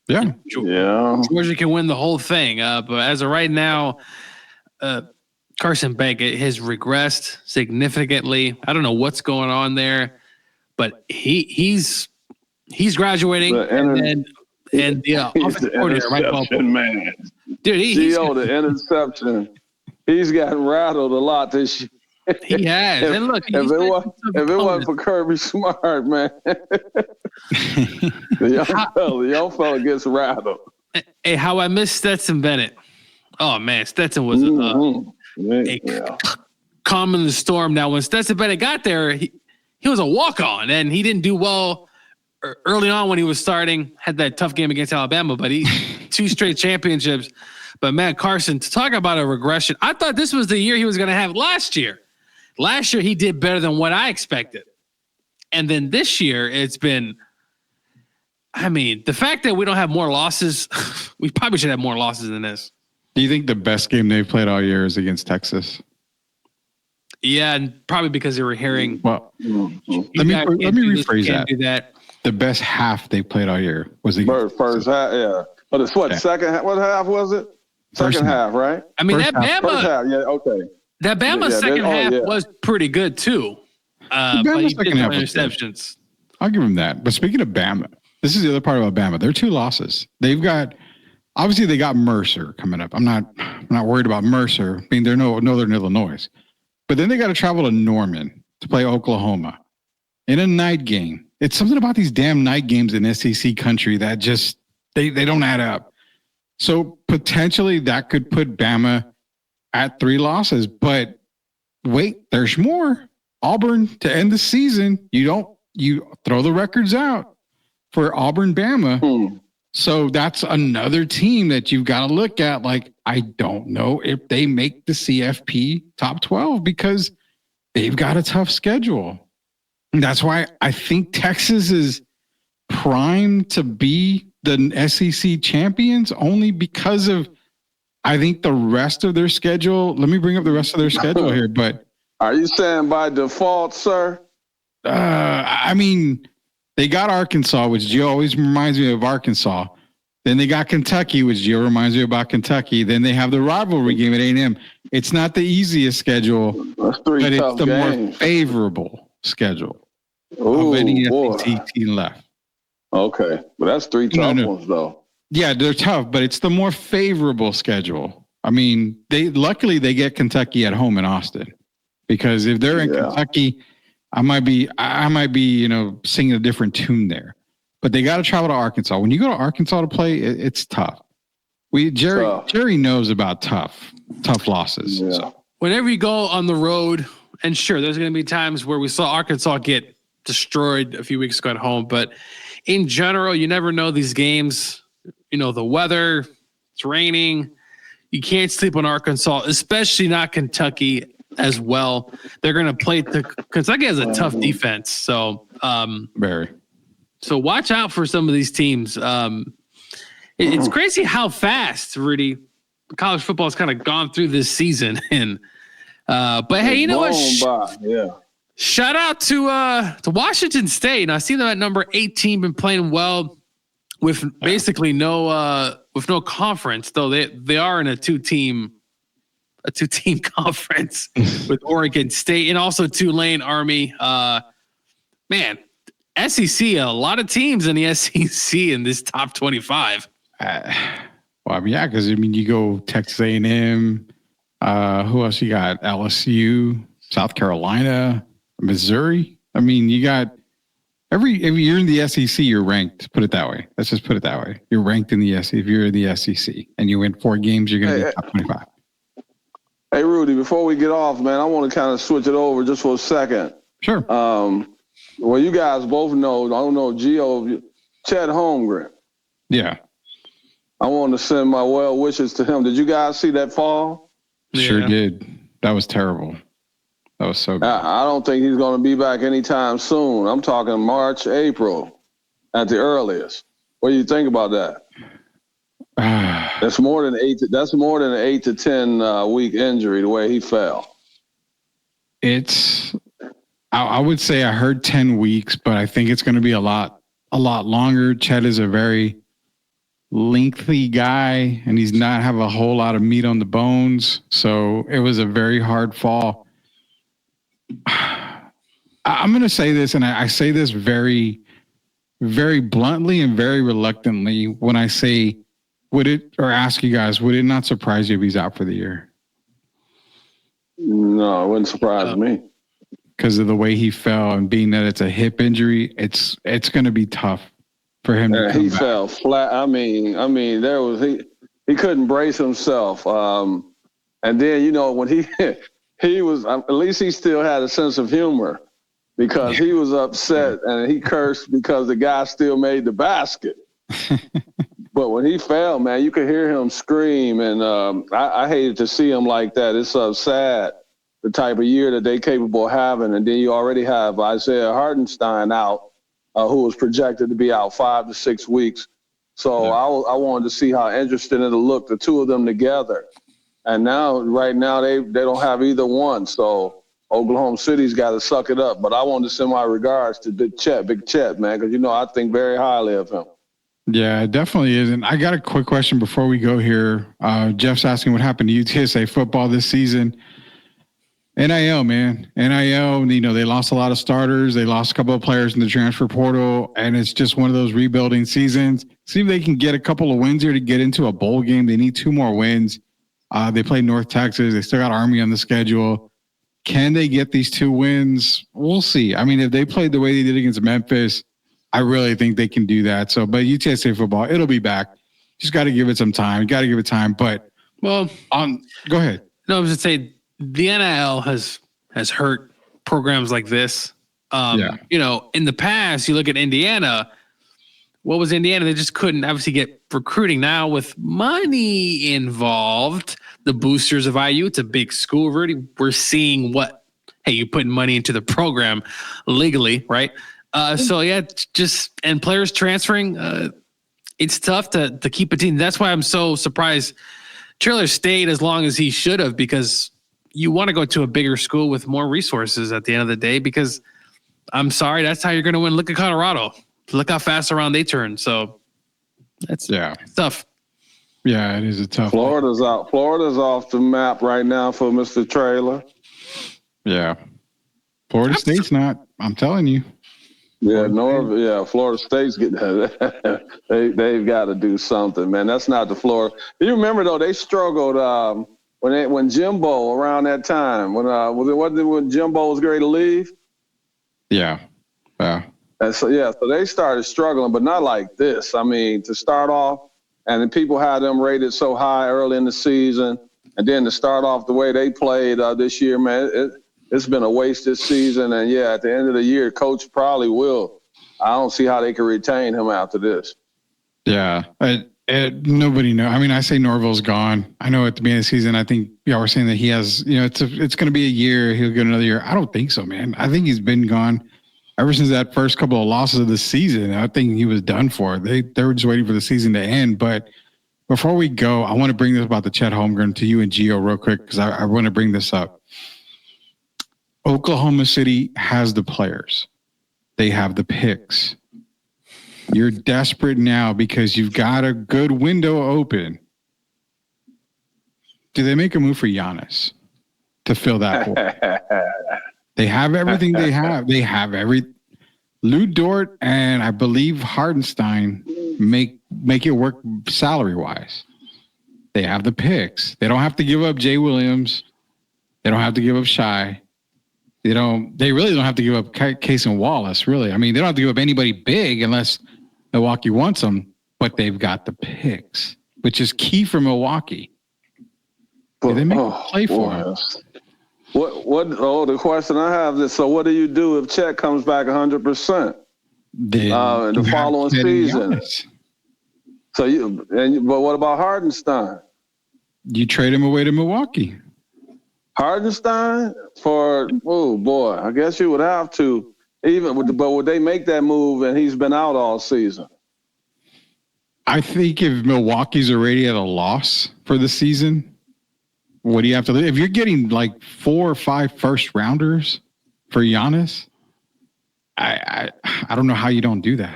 Speaker 3: Yeah.
Speaker 1: Georgia can win the whole thing. But as of right now, Carson Beck has regressed significantly. I don't know what's going on there, but he's graduating. And the offensive coordinator,
Speaker 4: man.
Speaker 1: Dude,
Speaker 4: the interception. He's gotten rattled a lot this year.
Speaker 1: He has. And look,
Speaker 4: if it wasn't for Kirby Smart, man, the young fella gets rattled.
Speaker 1: Hey, how I missed Stetson Bennett. Oh man, Stetson was calm in the storm. Now, when Stetson Bennett got there, he was a walk-on, and he didn't do well early on when he was starting. Had that tough game against Alabama, but he 2 straight championships. But man, Carson, to talk about a regression, I thought this was the year he was going to have last year. Last year, he did better than what I expected. And then this year, it's been, the fact that we don't have more losses, we probably should have more losses than this.
Speaker 3: Do you think the best game they've played all year is against Texas?
Speaker 1: Yeah, and probably because they were hearing.
Speaker 3: Well, let me rephrase that.
Speaker 1: Do that.
Speaker 3: The best half they played all year was against
Speaker 4: first half, yeah. But it's second half? What half was it? Second half, right?
Speaker 1: That Bama.
Speaker 4: First half, yeah, okay.
Speaker 1: That Bama second half was pretty good too. But he did no interceptions.
Speaker 3: I'll give him that. But speaking of Bama, this is the other part about Bama. They're 2 losses. They've got obviously they got Mercer coming up. I'm not worried about Mercer. I mean, they're Northern Illinois. But then they got to travel to Norman to play Oklahoma in a night game. It's something about these damn night games in SEC country that just they don't add up. So potentially that could put Bama at 3 losses, but wait, there's more. Auburn to end the season. You throw the records out for Auburn, Bama. So that's another team that you've got to look at. Like, I don't know if they make the CFP top 12 because they've got a tough schedule. And that's why I think Texas is primed to be the SEC champions only because of, I think the rest of their schedule. Let me bring up the rest of their schedule here. But
Speaker 4: are you saying by default, sir?
Speaker 3: They got Arkansas, which Gio always reminds me of Arkansas. Then they got Kentucky, which Gio reminds me about Kentucky. Then they have the rivalry game at A&M. It's not the easiest schedule, but it's the more favorable schedule of any SEC team left.
Speaker 4: Okay, but that's 3 tough ones, though.
Speaker 3: Yeah, they're tough, but it's the more favorable schedule. I mean, luckily they get Kentucky at home in Austin, because if they're in Kentucky, I might be, singing a different tune there. But they got to travel to Arkansas. When you go to Arkansas to play, it's tough. Jerry knows about tough losses.
Speaker 4: Yeah.
Speaker 3: So.
Speaker 1: Whenever you go on the road, and sure, there's going to be times where we saw Arkansas get destroyed a few weeks ago at home, but in general, you never know these games. The weather, it's raining. You can't sleep on Arkansas, especially not Kentucky as well. They're going to play Kentucky has a tough defense. So,
Speaker 3: very.
Speaker 1: So watch out for some of these teams. It's crazy how fast, Rudy, college football has kind of gone through this season. And but hey, you know what?
Speaker 4: Yeah.
Speaker 1: Shout out to Washington State. And I see them at number 18, been playing well with basically no conference, though they are in a two-team conference with Oregon State and also Tulane Army. Man, SEC, a lot of teams in the SEC in this top 25.
Speaker 3: Well, I mean, yeah, because I mean, you go Texas A&M. Who else you got? LSU, South Carolina, Missouri. I mean, you got every year in the SEC, you're ranked. Put it that way. Let's just put it that way. You're ranked in the SEC. If you're in the SEC and you win 4 games, you're going to be top 25.
Speaker 4: Hey, Rudy, before we get off, man, I want to kind of switch it over just for a second.
Speaker 3: Sure.
Speaker 4: Well, you guys both know, I don't know, Gio, Chet Holmgren.
Speaker 3: Yeah.
Speaker 4: I want to send my well wishes to him. Did you guys see that fall?
Speaker 3: Sure did. That was terrible. That was so bad.
Speaker 4: I don't think he's going to be back anytime soon. I'm talking March, April at the earliest. What do you think about that? That's more than an 8 to 10 week injury the way he fell.
Speaker 3: I would say I heard 10 weeks, but I think it's going to be a lot longer. Chet is a very lengthy guy and he's not have a whole lot of meat on the bones. So it was a very hard fall. I'm going to say this, and I say this very, very bluntly and very reluctantly when I say, ask you guys, would it not surprise you if he's out for the year?
Speaker 4: No, it wouldn't surprise me.
Speaker 3: Because of the way he fell and being that it's a hip injury, it's going to be tough for him to come back.
Speaker 4: Fell flat. I mean, he couldn't brace himself. And then, you know, when he was, at least he still had a sense of humor because he was upset and he cursed because the guy still made the basket. But when he fell, man, you could hear him scream. And I hated to see him like that. It's so sad, the type of year that they capable of having. And then you already have Isaiah Hartenstein out, who was projected to be out 5 to 6 weeks. So I wanted to see how interesting it'll look, the two of them together. And right now, they don't have either one. So Oklahoma City's got to suck it up. But I wanted to send my regards to Big Chet, man, because, you know, I think very highly of him.
Speaker 3: Yeah, it definitely is. And I got a quick question before we go here. Jeff's asking what happened to UTSA football this season. NIL, man. NIL, you know, they lost a lot of starters. They lost a couple of players in the transfer portal, and it's just one of those rebuilding seasons. See if they can get a couple of wins here to get into a bowl game. They need 2 more wins. They play North Texas. They still got Army on the schedule. Can they get these 2 wins? We'll see. I mean, if they played the way they did against Memphis, I really think they can do that. So, but UTSA football, it'll be back. Just got to give it some time. Got to give it time. But,
Speaker 1: well,
Speaker 3: go ahead.
Speaker 1: No, I was going to say the NIL has hurt programs like this. You know, in the past, you look at Indiana. What was Indiana? They just couldn't obviously get recruiting. Now with money involved, the boosters of IU, it's a big school. Rudy, we're seeing you're putting money into the program legally, right? So yeah, and players transferring, it's tough to keep a team. That's why I'm so surprised Traylor stayed as long as he should have, because you want to go to a bigger school with more resources at the end of the day, because I'm sorry, that's how you're going to win. Look at Colorado. Look how fast around they turn. So that's tough.
Speaker 3: Yeah, it is a tough.
Speaker 4: Florida's out. Florida's off the map right now for Mr. Traylor.
Speaker 3: Yeah. Florida State's not. I'm telling you.
Speaker 4: Yeah, Florida State's getting they've got to do something, man. That's not the Florida. You remember though, they struggled when Jimbo around that time when Jimbo was ready to leave.
Speaker 3: Yeah.
Speaker 4: And so they started struggling, but not like this. I mean, to start off, and then people had them rated so high early in the season, and then to start off the way they played this year, man. It's been a wasted season, and at the end of the year, coach probably will. I don't see how they can retain him after this.
Speaker 3: Yeah, nobody knows. I mean, I say Norville's gone. I know at the beginning of the season, I think y'all were saying that he has, you know, it's going to be a year. He'll get another year. I don't think so, man. I think he's been gone ever since that first couple of losses of the season. I think he was done for. They were just waiting for the season to end. But Before we go, I want to bring this about the Chet Holmgren to you and Gio real quick because I want to bring this up. Oklahoma City has the players. They have the picks. You're desperate now because you've got a good window open. Do they make a move for Giannis to fill that hole? They have everything they have. They have Lou Dort and I believe Hardenstein make it work salary-wise. They have the picks. They don't have to give up Jay Williams. They don't have to give up Shai. They really don't have to give up Case and Wallace, really. I mean, they don't have to give up anybody big unless Milwaukee wants them, but they've got the picks, which is key for Milwaukee. They make a play for him. The question I have is, so what do you do if Chet comes back 100% in the following season? But what about Hardenstein? You trade him away to Milwaukee.
Speaker 4: Hardenstein I guess you would have to but would they make that move and he's been out all season?
Speaker 3: I think if Milwaukee's already at a loss for the season, what do you have to do? If you're getting like 4 or 5 first rounders for Giannis, I don't know how you don't do that.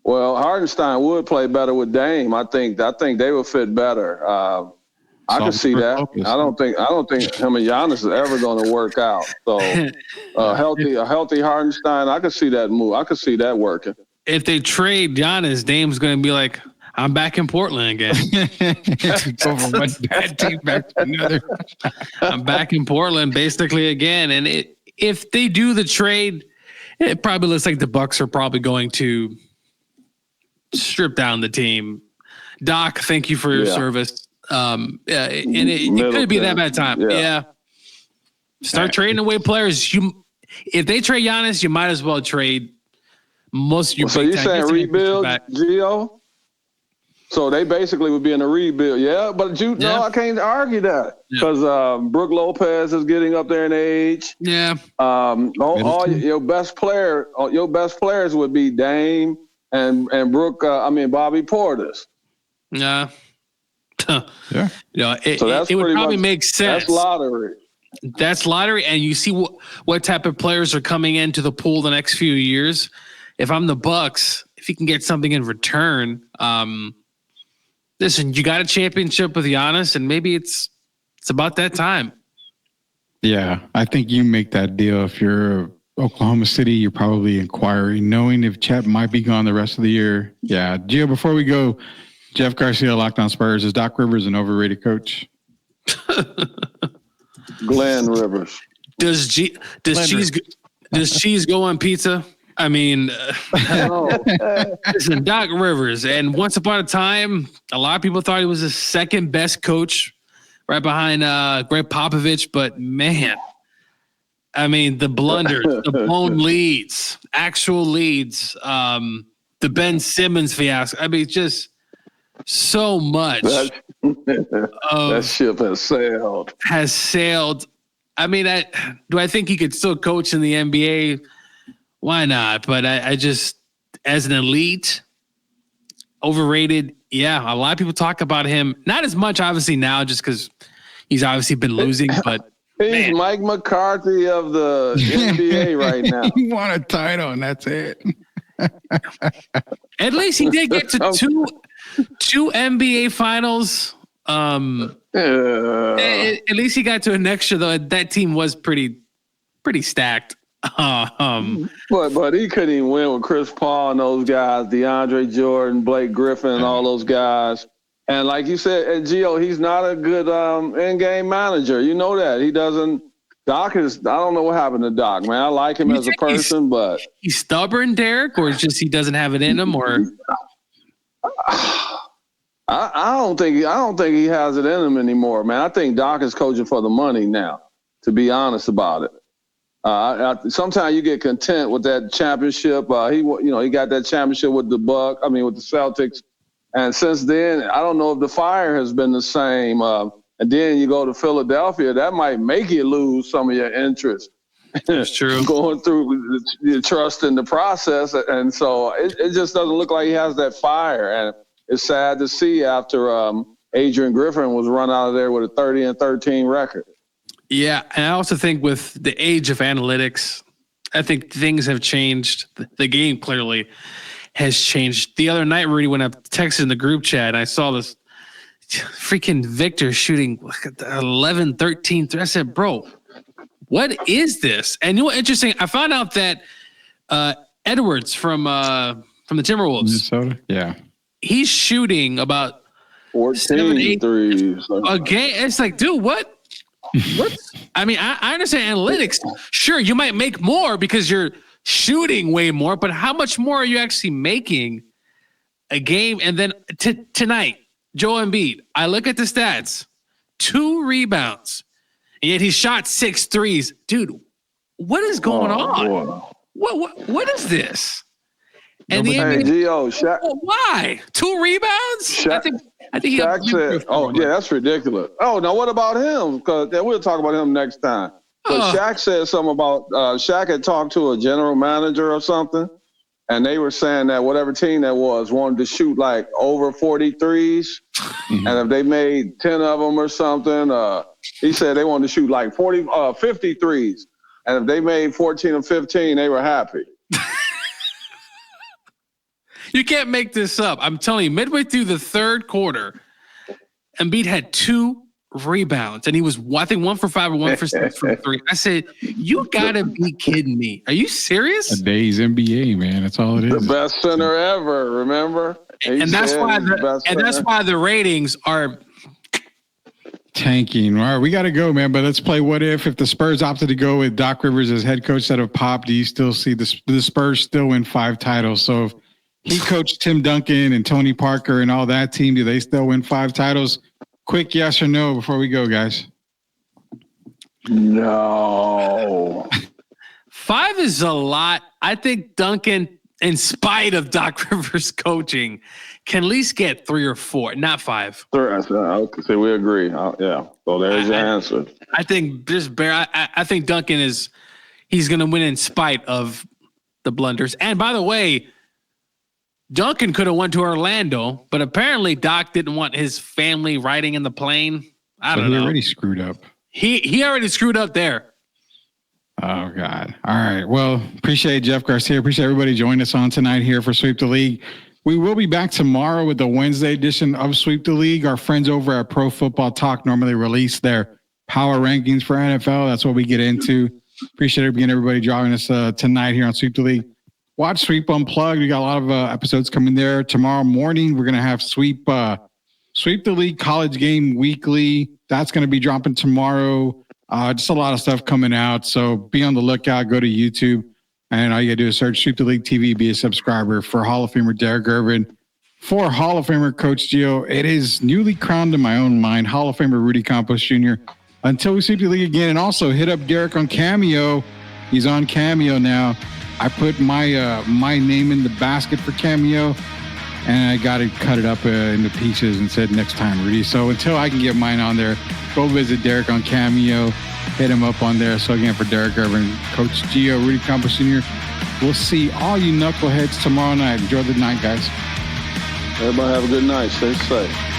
Speaker 4: Hardenstein would play better with Dame. I think they would fit better. I can see that. I don't think him and Giannis is ever going to work out. So a healthy Hardenstein, I can see that move. I can see that working.
Speaker 1: If they trade Giannis, Dame's going to be like, I'm back in Portland again.
Speaker 3: Go from one bad team back to another.
Speaker 1: I'm back in Portland basically again. And if they do the trade, it probably looks like the Bucks are probably going to strip down the team. Doc, thank you for your service. And it could be that bad time. Yeah. Start trading away players. If they trade Giannis, you might as well trade most of your.
Speaker 4: So you're saying rebuild, Gio? So they basically would be in a rebuild. Yeah, but no, I can't argue that because Brook Lopez is getting up there in age.
Speaker 1: Yeah.
Speaker 4: All your best players would be Dame and Brook. Bobby Portis.
Speaker 1: Yeah.
Speaker 3: Yeah.
Speaker 1: It would probably make sense.
Speaker 4: That's lottery.
Speaker 1: And you see what type of players are coming into the pool the next few years. If I'm the Bucks, if you can get something in return, listen, you got a championship with Giannis, and maybe it's about that time.
Speaker 3: Yeah, I think you make that deal. If you're Oklahoma City, you're probably inquiring, knowing if Chet might be gone the rest of the year. Yeah, Gio, before we go, Jeff Garcia, Locked On Spurs. Is Doc Rivers an overrated coach?
Speaker 4: Glenn Rivers.
Speaker 1: Does cheese go on pizza? I mean, listen, Doc Rivers. And once upon a time, a lot of people thought he was the second best coach right behind Greg Popovich. But, man, I mean, the blunders, the blown leads, actual leads, the Ben Simmons fiasco. I mean, just – so much
Speaker 4: that ship has sailed.
Speaker 1: I mean, do I think he could still coach in the NBA? Why not? But I just, as an elite, overrated. Yeah, a lot of people talk about him. Not as much, obviously, now, just because he's obviously been losing. But
Speaker 4: he's Mike McCarthy of the NBA right now.
Speaker 3: He won a title, and that's it.
Speaker 1: At least he did get to two NBA finals. At least he got to an extra, though. That team was pretty stacked.
Speaker 4: But he couldn't even win with Chris Paul and those guys, DeAndre Jordan, Blake Griffin, and all those guys. And like you said, and Gio, he's not a good in-game manager. You know that. He doesn't. Doc is, I don't know what happened to Doc, man. I like him as a person, but
Speaker 1: he's stubborn, Derek, or it's just he doesn't have it in him, or
Speaker 4: I don't think he has it in him anymore, man. I think Doc is coaching for the money now, to be honest about it. Sometimes you get content with that championship. He got that championship with the Celtics, and since then, I don't know if the fire has been the same. And then you go to Philadelphia, that might make you lose some of your interest.
Speaker 1: That's true.
Speaker 4: Going through the trust in the process. And so it just doesn't look like he has that fire. And it's sad to see after Adrian Griffin was run out of there with a 30-13 record.
Speaker 1: Yeah, and I also think with the age of analytics, I think things have changed. The game clearly has changed. The other night, Rudy, when I texted in the group chat, I saw this freaking Victor shooting 11, 13. I said, bro, what is this? And you know what? Interesting. I found out that Edwards from the Timberwolves,
Speaker 3: Minnesota, yeah,
Speaker 1: he's shooting about
Speaker 4: 14 threes
Speaker 1: a game. It's like, dude, what? I mean, I understand analytics. Sure, you might make more because you're shooting way more, but how much more are you actually making a game? And then tonight, Joel Embiid, I look at the stats, 2 rebounds, and yet he shot 6 threes. Dude, what is going on?
Speaker 4: Boy.
Speaker 1: What is this? And the
Speaker 4: Hey,
Speaker 1: NBA,
Speaker 4: Gio, Shaq.
Speaker 1: why 2 rebounds? I think he
Speaker 4: Shaq said, "Oh yeah, that's ridiculous." Oh, now what about him? Because we'll talk about him next time. But Shaq said something about Shaq had talked to a general manager or something, and they were saying that whatever team that was wanted to shoot like over 43s, and if they made 10 of them or something, he said they wanted to shoot like 53s, and if they made 14 or 15, they were happy.
Speaker 1: You can't make this up. I'm telling you, midway through the third quarter, Embiid had 2 rebounds, and he was, I think, 1 for 5 or 1 for 6 from 3. I said, you gotta be kidding me. Are you serious?
Speaker 3: Today's NBA, man. That's all it is.
Speaker 4: The best center ever, remember?
Speaker 1: And that's why the ratings are
Speaker 3: tanking. All right, we got to go, man. But let's play what if the Spurs opted to go with Doc Rivers as head coach instead of Pop. Do you still see the Spurs still win 5 titles? So if he coached Tim Duncan and Tony Parker and all that team, do they still win 5 titles? Quick yes or no before we go, guys.
Speaker 4: No.
Speaker 1: 5 is a lot. I think Duncan, in spite of Doc Rivers coaching, can at least get 3 or 4, not 5.
Speaker 4: Okay, so we agree. Yeah. So there's your answer.
Speaker 1: I think I think Duncan he's going to win in spite of the blunders. And by the way, Duncan could have went to Orlando, but apparently Doc didn't want his family riding in the plane. I don't know.
Speaker 3: He already screwed up.
Speaker 1: He already screwed up there.
Speaker 3: Oh, God. All right. Well, appreciate Jeff Garcia. Appreciate everybody joining us on tonight here for Sweep the League. We will be back tomorrow with the Wednesday edition of Sweep the League. Our friends over at Pro Football Talk normally release their power rankings for NFL. That's what we get into. Appreciate everybody joining us tonight here on Sweep the League. Watch Sweep Unplugged. We got a lot of episodes coming there. Tomorrow morning, we're going to have Sweep the League College Game Weekly. That's going to be dropping tomorrow. Just a lot of stuff coming out. So be on the lookout. Go to YouTube. And all you got to do is search Sweep the League TV. Be a subscriber. For Hall of Famer Derek Irvin. For Hall of Famer Coach Gio, it is newly crowned in my own mind, Hall of Famer Rudy Campos Jr. Until we Sweep the League again. And also hit up Derek on Cameo. He's on Cameo now. I put my name in the basket for Cameo, and I got to cut it up into pieces and said next time, Rudy. So until I can get mine on there, go visit Derek on Cameo, hit him up on there. So again, for Derek Irvin, Coach Gio, Rudy Campos Jr., we'll see all you knuckleheads tomorrow night. Enjoy the night, guys.
Speaker 4: Everybody have a good night. Stay safe.